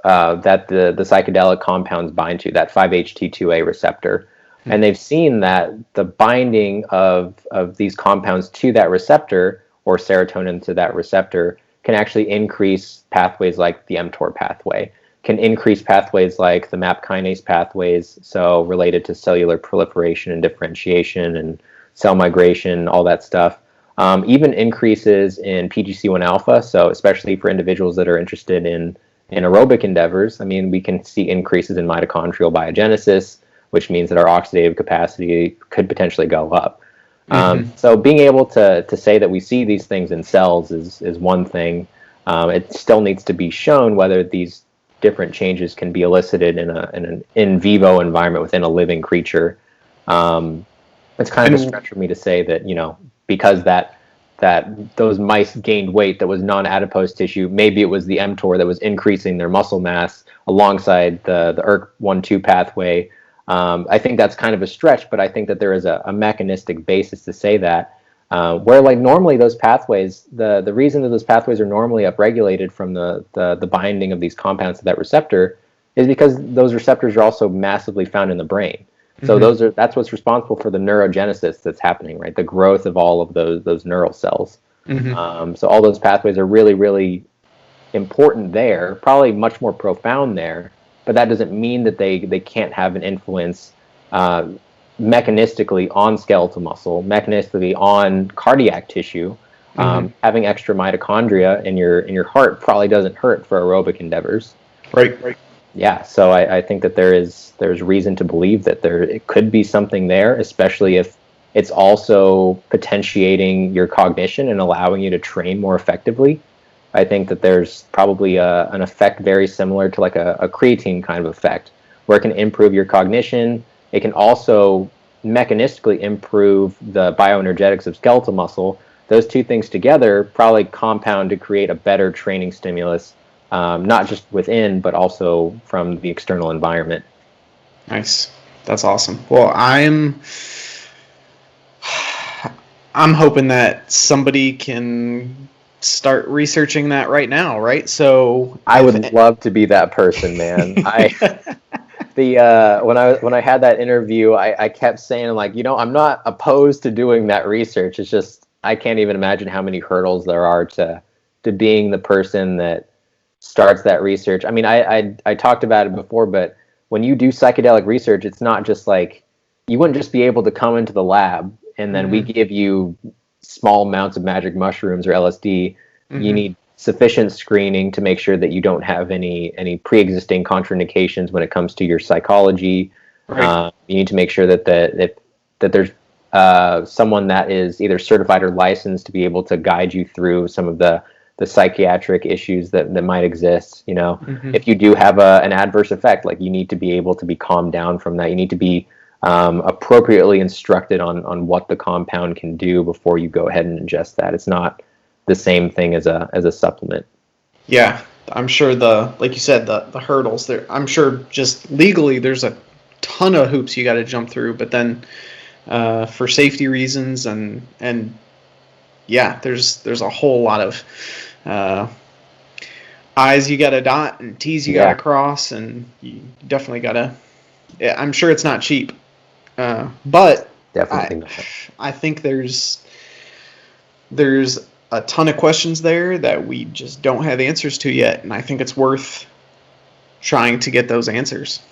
that the psychedelic compounds bind to, that 5-HT2A receptor. And they've seen that the binding of these compounds to that receptor, or serotonin to that receptor, can actually increase pathways like the mTOR pathway, can increase pathways like the MAP kinase pathways, so related to cellular proliferation and differentiation and cell migration, all that stuff. Even increases in PGC1 alpha, so especially for individuals that are interested in aerobic endeavors. I mean, we can see increases in mitochondrial biogenesis, which means that our oxidative capacity could potentially go up. So being able to say that we see these things in cells is one thing. It still needs to be shown whether these different changes can be elicited in an in vivo environment within a living creature. It's kind of a stretch for me to say that, because that those mice gained weight that was non-adipose tissue, maybe it was the mTOR that was increasing their muscle mass alongside the ERK1/2 pathway. I think that's kind of a stretch, but I think that there is a mechanistic basis to say that. Where like normally those pathways, the reason that those pathways are normally upregulated from the binding of these compounds to that receptor is because those receptors are also massively found in the brain. So that's what's responsible for the neurogenesis that's happening, right? The growth of all of those neural cells. So all those pathways are really, really important there, probably much more profound there, but that doesn't mean that they can't have an influence mechanistically on skeletal muscle, mechanistically on cardiac tissue. Having extra mitochondria in your heart probably doesn't hurt for aerobic endeavors. Right. Yeah, so I think that there's reason to believe that it could be something there, especially if it's also potentiating your cognition and allowing you to train more effectively. I think that there's probably an effect very similar to like a creatine kind of effect, where it can improve your cognition. It can also mechanistically improve the bioenergetics of skeletal muscle. Those two things together probably compound to create a better training stimulus, not just within, but also from the external environment. Nice. That's awesome. Well, I'm hoping that somebody can start researching that right now, right? So I would love to be that person, man. When I had that interview, I kept saying, like, I'm not opposed to doing that research. It's just I can't even imagine how many hurdles there are to being the person that starts that research. I mean, I talked about it before, but when you do psychedelic research, it's not just like, you wouldn't just be able to come into the lab and then we give you small amounts of magic mushrooms or LSD. You need sufficient screening to make sure that you don't have any pre-existing contraindications when it comes to your psychology. Right. You need to make sure that that there's someone that is either certified or licensed to be able to guide you through some of the psychiatric issues that might exist. You know, if you do have an adverse effect, like, you need to be able to be calmed down from that. You need to be appropriately instructed on what the compound can do before you go ahead and ingest that. It's not the same thing as a supplement. Yeah, I'm sure like you said, the hurdles there. I'm sure just legally there's a ton of hoops you got to jump through, but then for safety reasons and yeah, there's a whole lot of I's you got to dot and T's you got to cross, and you definitely got to. Yeah, I'm sure it's not cheap, but Definitely not. I think there's a ton of questions there that we just don't have answers to yet, and I think it's worth trying to get those answers.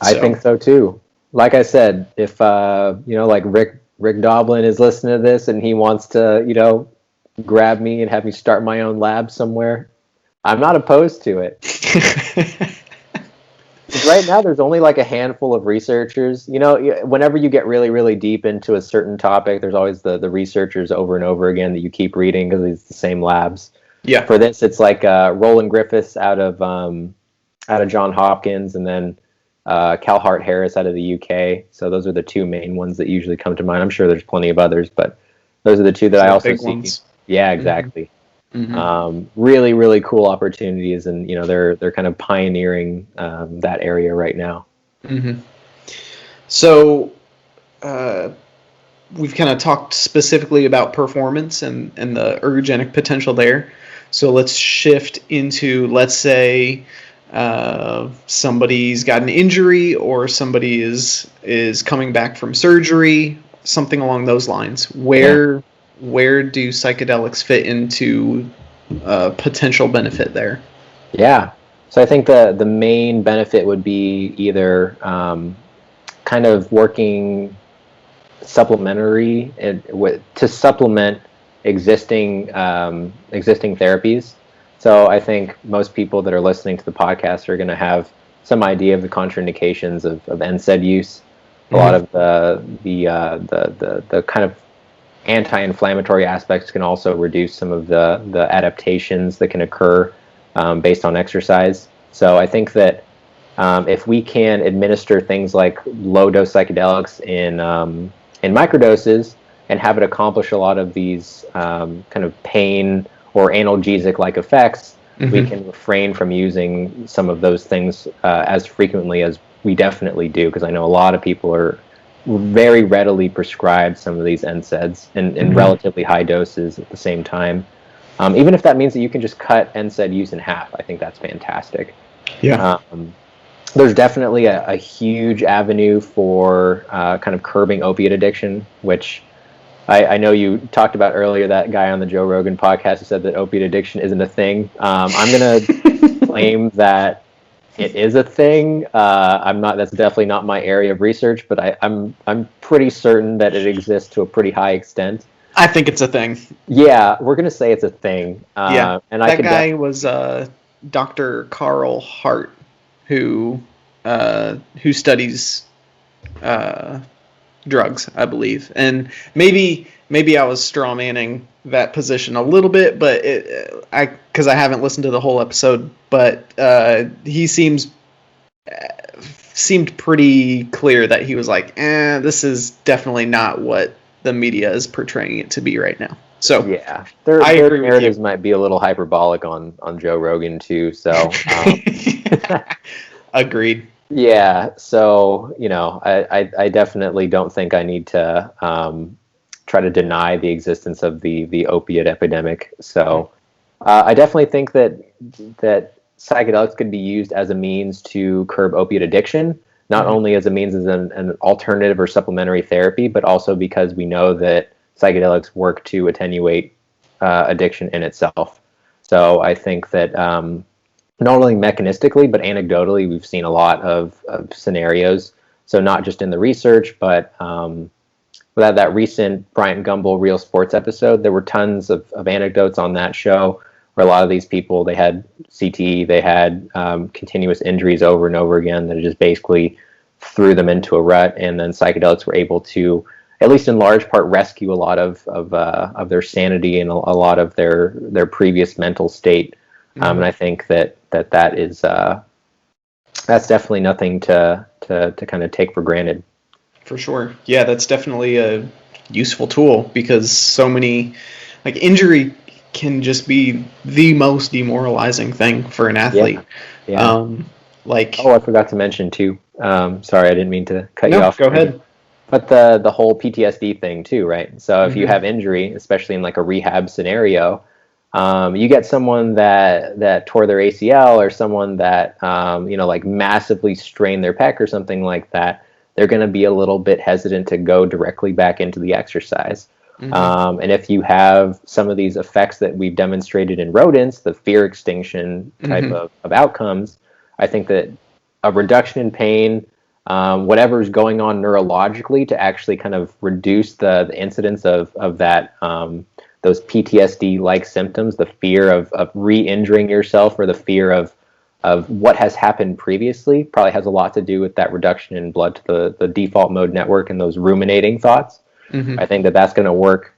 I think so too. Like I said, if like Rick Doblin is listening to this and he wants to, grab me and have me start my own lab somewhere, I'm not opposed to it. Right now, there's only like a handful of researchers. Whenever you get really, really deep into a certain topic, there's always the researchers over and over again that you keep reading because it's the same labs. Yeah. For this, it's like Roland Griffiths out of Johns Hopkins, and then Cal Hart Harris out of the UK. So those are the two main ones that usually come to mind. I'm sure there's plenty of others, but those are the two that I also see. Ones. Yeah, exactly. Really, really cool opportunities, and they're kind of pioneering that area right now. So we've kind of talked specifically about performance and the ergogenic potential there. So let's shift into, let's say somebody's got an injury, or somebody is coming back from surgery, something along those lines. Where do psychedelics fit into potential benefit there? Yeah. So I think the main benefit would be either kind of working supplementary to supplement existing therapies. So I think most people that are listening to the podcast are going to have some idea of the contraindications of NSAID use. A lot of the kind of anti-inflammatory aspects can also reduce some of the adaptations that can occur based on exercise. So I think that if we can administer things like low-dose psychedelics in microdoses and have it accomplish a lot of these kind of pain or analgesic-like effects, we can refrain from using some of those things as frequently as we definitely do, because I know a lot of people are very readily prescribed some of these NSAIDs in relatively high doses at the same time. Even if that means that you can just cut NSAID use in half, I think that's fantastic. Yeah. There's definitely a huge avenue for kind of curbing opiate addiction, which I know you talked about earlier, that guy on the Joe Rogan podcast who said that opiate addiction isn't a thing. I'm going to claim that it is a thing. That's definitely not my area of research, but I'm pretty certain that it exists to a pretty high extent. I think it's a thing. Yeah, we're going to say it's a thing. And that guy was Dr. Carl Hart, who studies drugs, I believe. And maybe I was straw manning that position a little bit, but because I haven't listened to the whole episode, but he seemed pretty clear that he was like, this is definitely not what the media is portraying it to be right now. So yeah, their narratives might be a little hyperbolic on Joe Rogan too. So agreed. Yeah, so I definitely don't think I need to try to deny the existence of the opiate epidemic. So I definitely think that psychedelics could be used as a means to curb opiate addiction, not only as a means as an alternative or supplementary therapy, but also because we know that psychedelics work to attenuate addiction in itself. So I think that not only mechanistically, but anecdotally, we've seen a lot of scenarios. So not just in the research, but that recent Bryant Gumbel Real Sports episode, there were tons of anecdotes on that show where a lot of these people, they had CTE, they had continuous injuries over and over again that just basically threw them into a rut, and then psychedelics were able to, at least in large part, rescue a lot of their sanity and a lot of their previous mental state. And I think that is that's definitely nothing to kind of take for granted. For sure. Yeah, that's definitely a useful tool, because so many, like, injury can just be the most demoralizing thing for an athlete. Yeah. I forgot to mention too. Sorry, I didn't mean to cut you off. Go ahead. But the whole PTSD thing too, right? So if you have injury, especially in like a rehab scenario, you get someone that tore their ACL, or someone that like massively strained their pec or something like that, they're going to be a little bit hesitant to go directly back into the exercise. And if you have some of these effects that we've demonstrated in rodents, the fear extinction type of outcomes, I think that a reduction in pain, whatever's going on neurologically, to actually kind of reduce the incidence of that, those PTSD-like symptoms, the fear of re-injuring yourself, or the fear of what has happened previously, probably has a lot to do with that reduction in blood to the default mode network and those ruminating thoughts. I think that that's going to work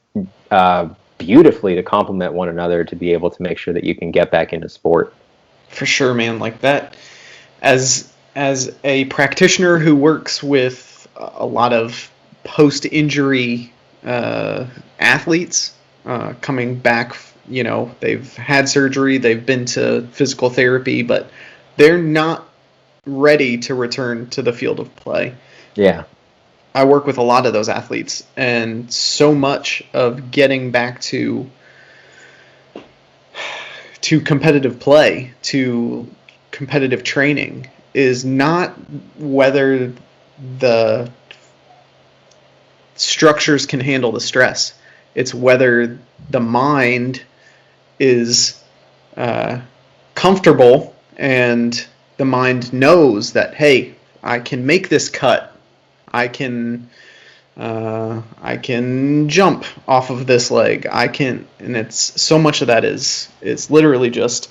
beautifully to complement one another, to be able to make sure that you can get back into sport. For sure, man. Like that, as a practitioner who works with a lot of post-injury athletes coming back, they've had surgery, they've been to physical therapy, but they're not ready to return to the field of play. Yeah. I work with a lot of those athletes, and so much of getting back to competitive play, to competitive training, is not whether the structures can handle the stress. It's whether the mind is comfortable, and the mind knows that, hey, I can make this cut. I can jump off of this leg. And it's so much of that is literally just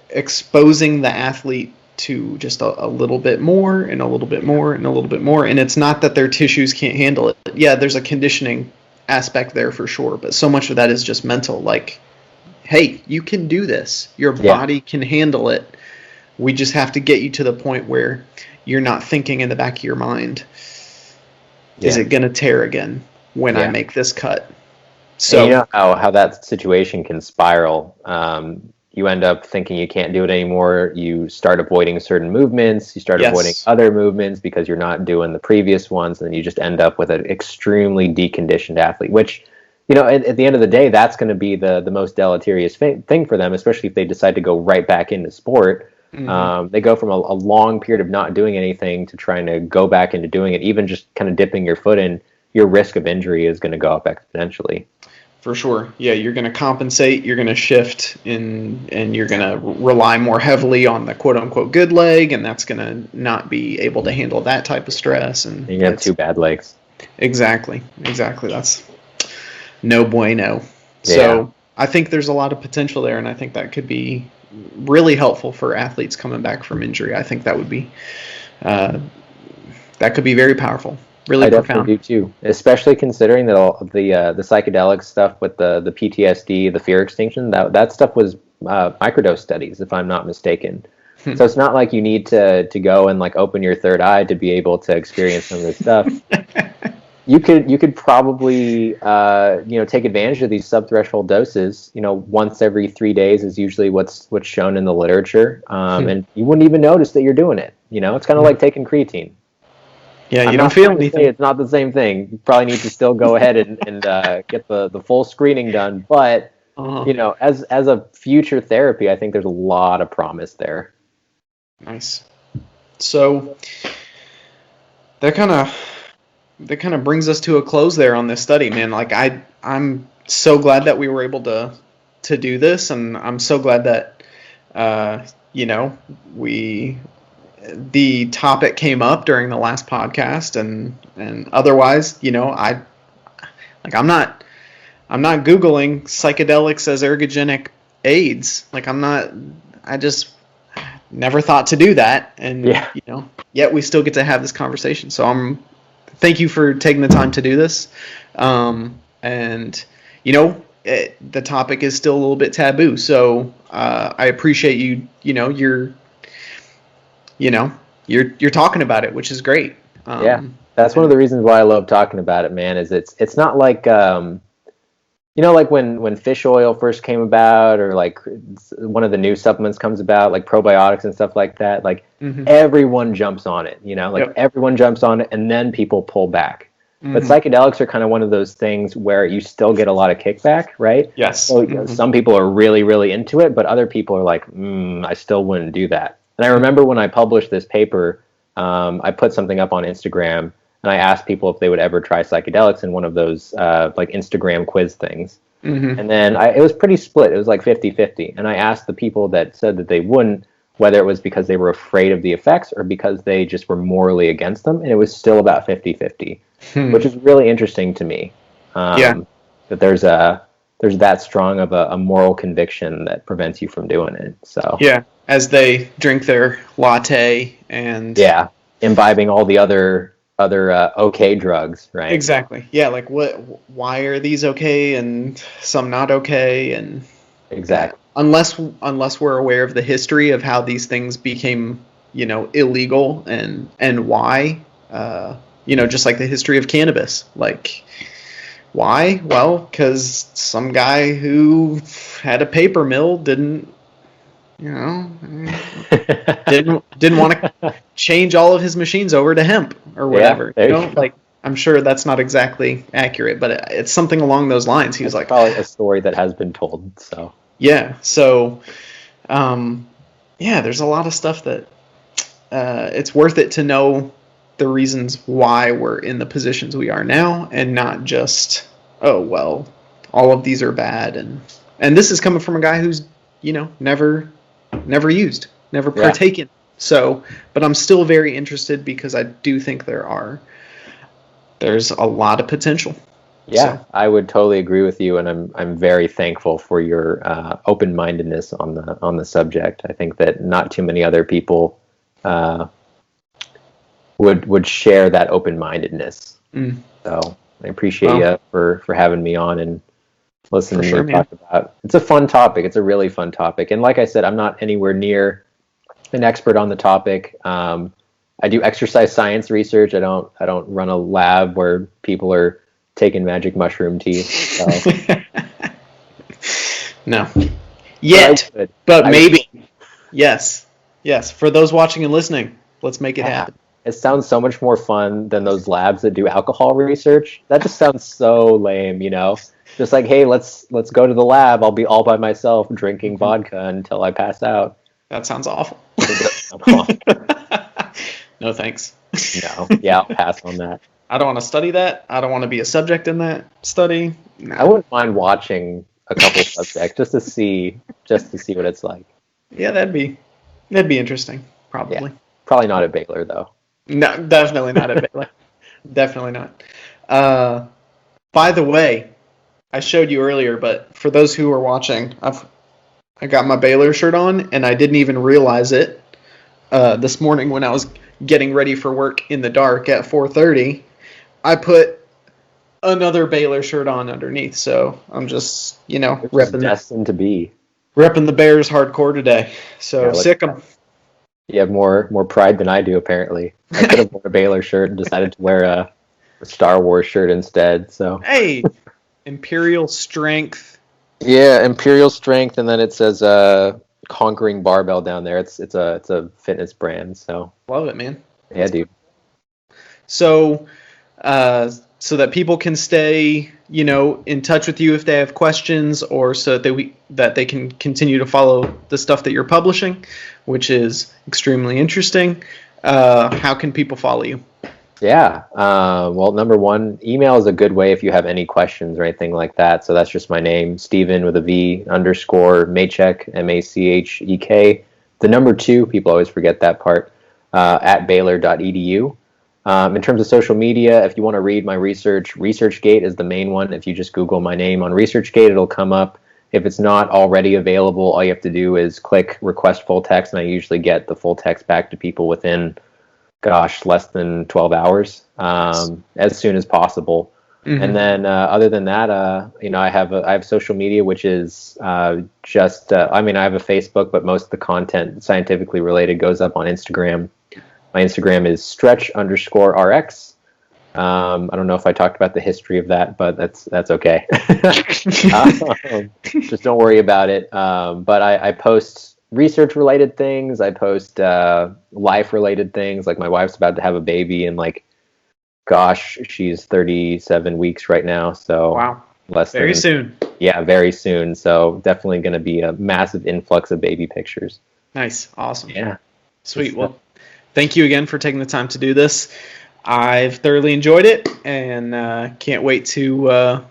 exposing the athlete to just a little bit more and a little bit more and a little bit more. And it's not that their tissues can't handle it. Yeah, there's a conditioning aspect there for sure, but so much of that is just mental. Like, hey, you can do this. Your body can handle it. We just have to get you to the point where you're not thinking in the back of your mind, is it going to tear again when I make this cut? So, and you know how that situation can spiral. You end up thinking you can't do it anymore. You start avoiding certain movements. You start avoiding other movements because you're not doing the previous ones. And then you just end up with an extremely deconditioned athlete, which, at the end of the day, that's going to be the most deleterious thing for them, especially if they decide to go right back into sport. They go from a long period of not doing anything to trying to go back into doing it. Even just kind of dipping your foot in, your risk of injury is going to go up exponentially. For sure. Yeah, you're going to compensate, you're going to shift, and you're going to rely more heavily on the quote-unquote good leg, and that's going to not be able to handle that type of stress. And you have two bad legs. Exactly. That's no bueno. So I think there's a lot of potential there, and I think that could be really helpful for athletes coming back from injury. I think that would be that could be very powerful. Really profound. I definitely do too, especially considering that all the psychedelic stuff with the PTSD, the fear extinction, that stuff was microdose studies, if I'm not mistaken. So it's not like you need to go and like open your third eye to be able to experience some of this stuff. You could probably take advantage of these subthreshold doses. Once every 3 days is usually what's shown in the literature, and you wouldn't even notice that you're doing it. It's kind of like taking creatine. Yeah, you don't feel anything. It's not the same thing. You probably need to still go ahead and get the full screening done. But as a future therapy, I think there's a lot of promise there. Nice. So that kind of brings us to a close there on this study, man. Like I'm so glad that we were able to do this, and I'm so glad that the topic came up during the last podcast, and otherwise, I'm not Googling psychedelics as ergogenic aids. Like I just never thought to do that, and yet we still get to have this conversation. So thank you for taking the time to do this, and the topic is still a little bit taboo. So I appreciate you. You're talking about it, which is great. That's one of the reasons why I love talking about it, man. Is it's not like like when fish oil first came about, or like one of the new supplements comes about, like probiotics and stuff like that. Like everyone jumps on it, everyone jumps on it, and then people pull back. But psychedelics are kind of one of those things where you still get a lot of kickback, right? Yes. So some people are really, really into it, but other people are like, I still wouldn't do that. And I remember when I published this paper, I put something up on Instagram, and I asked people if they would ever try psychedelics in one of those like Instagram quiz things. And then it was pretty split. It was like 50-50. And I asked the people that said that they wouldn't, whether it was because they were afraid of the effects or because they just were morally against them. And it was still about 50-50, which is really interesting to me. That there's that strong of a moral conviction that prevents you from doing it. So as they drink their latte and imbibing all the other okay drugs, right? Exactly. Yeah, like why are these okay and some not okay? And exactly. Unless we're aware of the history of how these things became, illegal and why, just like the history of cannabis. Like, why? Well, because some guy who had a paper mill didn't want to change all of his machines over to hemp or whatever. Like, I'm sure that's not exactly accurate, but it's something along those lines. He was like, probably a story that has been told. So so there's a lot of stuff that it's worth it to know the reasons why we're in the positions we are now, and not just, oh well, all of these are bad, and this is coming from a guy who's never used, never partaken. So, but I'm still very interested because I do think there's a lot of potential. Yeah, so. I would totally agree with you, and I'm very thankful for your open-mindedness on the subject. I think that not too many other people would share that open-mindedness. So I appreciate you for having me on and listening to me talk about. It's a fun topic. It's a really fun topic, and like I said, I'm not anywhere near an expert on the topic. I do exercise science research. I don't run a lab where people are taking magic mushroom tea. So. No. Yet, but maybe. Yes. For those watching and listening, let's make it happen. It sounds so much more fun than those labs that do alcohol research. That just sounds so lame, Just like, hey, let's go to the lab. I'll be all by myself drinking vodka until I pass out. That sounds awful. No thanks. No. Yeah, I'll pass on that. I don't want to study that. I don't want to be a subject in that study. No. I wouldn't mind watching a couple subjects just to see what it's like. Yeah, that'd be interesting. Probably. Yeah. Probably not at Baylor though. No, definitely not at Baylor. Definitely not. By the way, I showed you earlier, but for those who are watching, I got my Baylor shirt on, and I didn't even realize it this morning when I was getting ready for work in the dark at 4:30. I put another Baylor shirt on underneath, so I'm just repping destined to be repping the Bears hardcore today. So sick 'em. You have more pride than I do, apparently. I could have worn a Baylor shirt and decided to wear a Star Wars shirt instead. So hey, Imperial Strength. Yeah, Imperial Strength, and then it says Conquering Barbell down there. It's a fitness brand. So love it, man. Yeah, dude. So so that people can stay, in touch with you if they have questions, or so that they can continue to follow the stuff that you're publishing, which is extremely interesting. How can people follow you? Yeah. Well, number one, email is a good way if you have any questions or anything like that. So that's just my name, Stephen with a V underscore Machek, Machek. The number two, people always forget that part, at Baylor.edu. In terms of social media, if you want to read my research, ResearchGate is the main one. If you just Google my name on ResearchGate, it'll come up. If it's not already available, all you have to do is click request full text, and I usually get the full text back to people within, gosh, less than 12 hours, as soon as possible. Mm-hmm. And then other than that, I have social media, which is I have a Facebook, but most of the content scientifically related goes up on Instagram. My Instagram is stretch_RX. I don't know if I talked about the history of that, but that's okay. Just don't worry about it. But I post research-related things. I post life-related things. Like my wife's about to have a baby, and gosh, she's 37 weeks right now. So Wow. very soon. Yeah, very soon. So definitely going to be a massive influx of baby pictures. Nice. Awesome. Yeah. Sweet. Well, thank you again for taking the time to do this. I've thoroughly enjoyed it, and can't wait to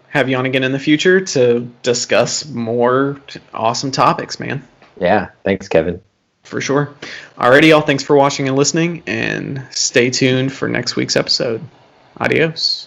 have you on again in the future to discuss more awesome topics, man. Yeah. Thanks, Kevin. For sure. Alrighty, y'all. Thanks for watching and listening, and stay tuned for next week's episode. Adios.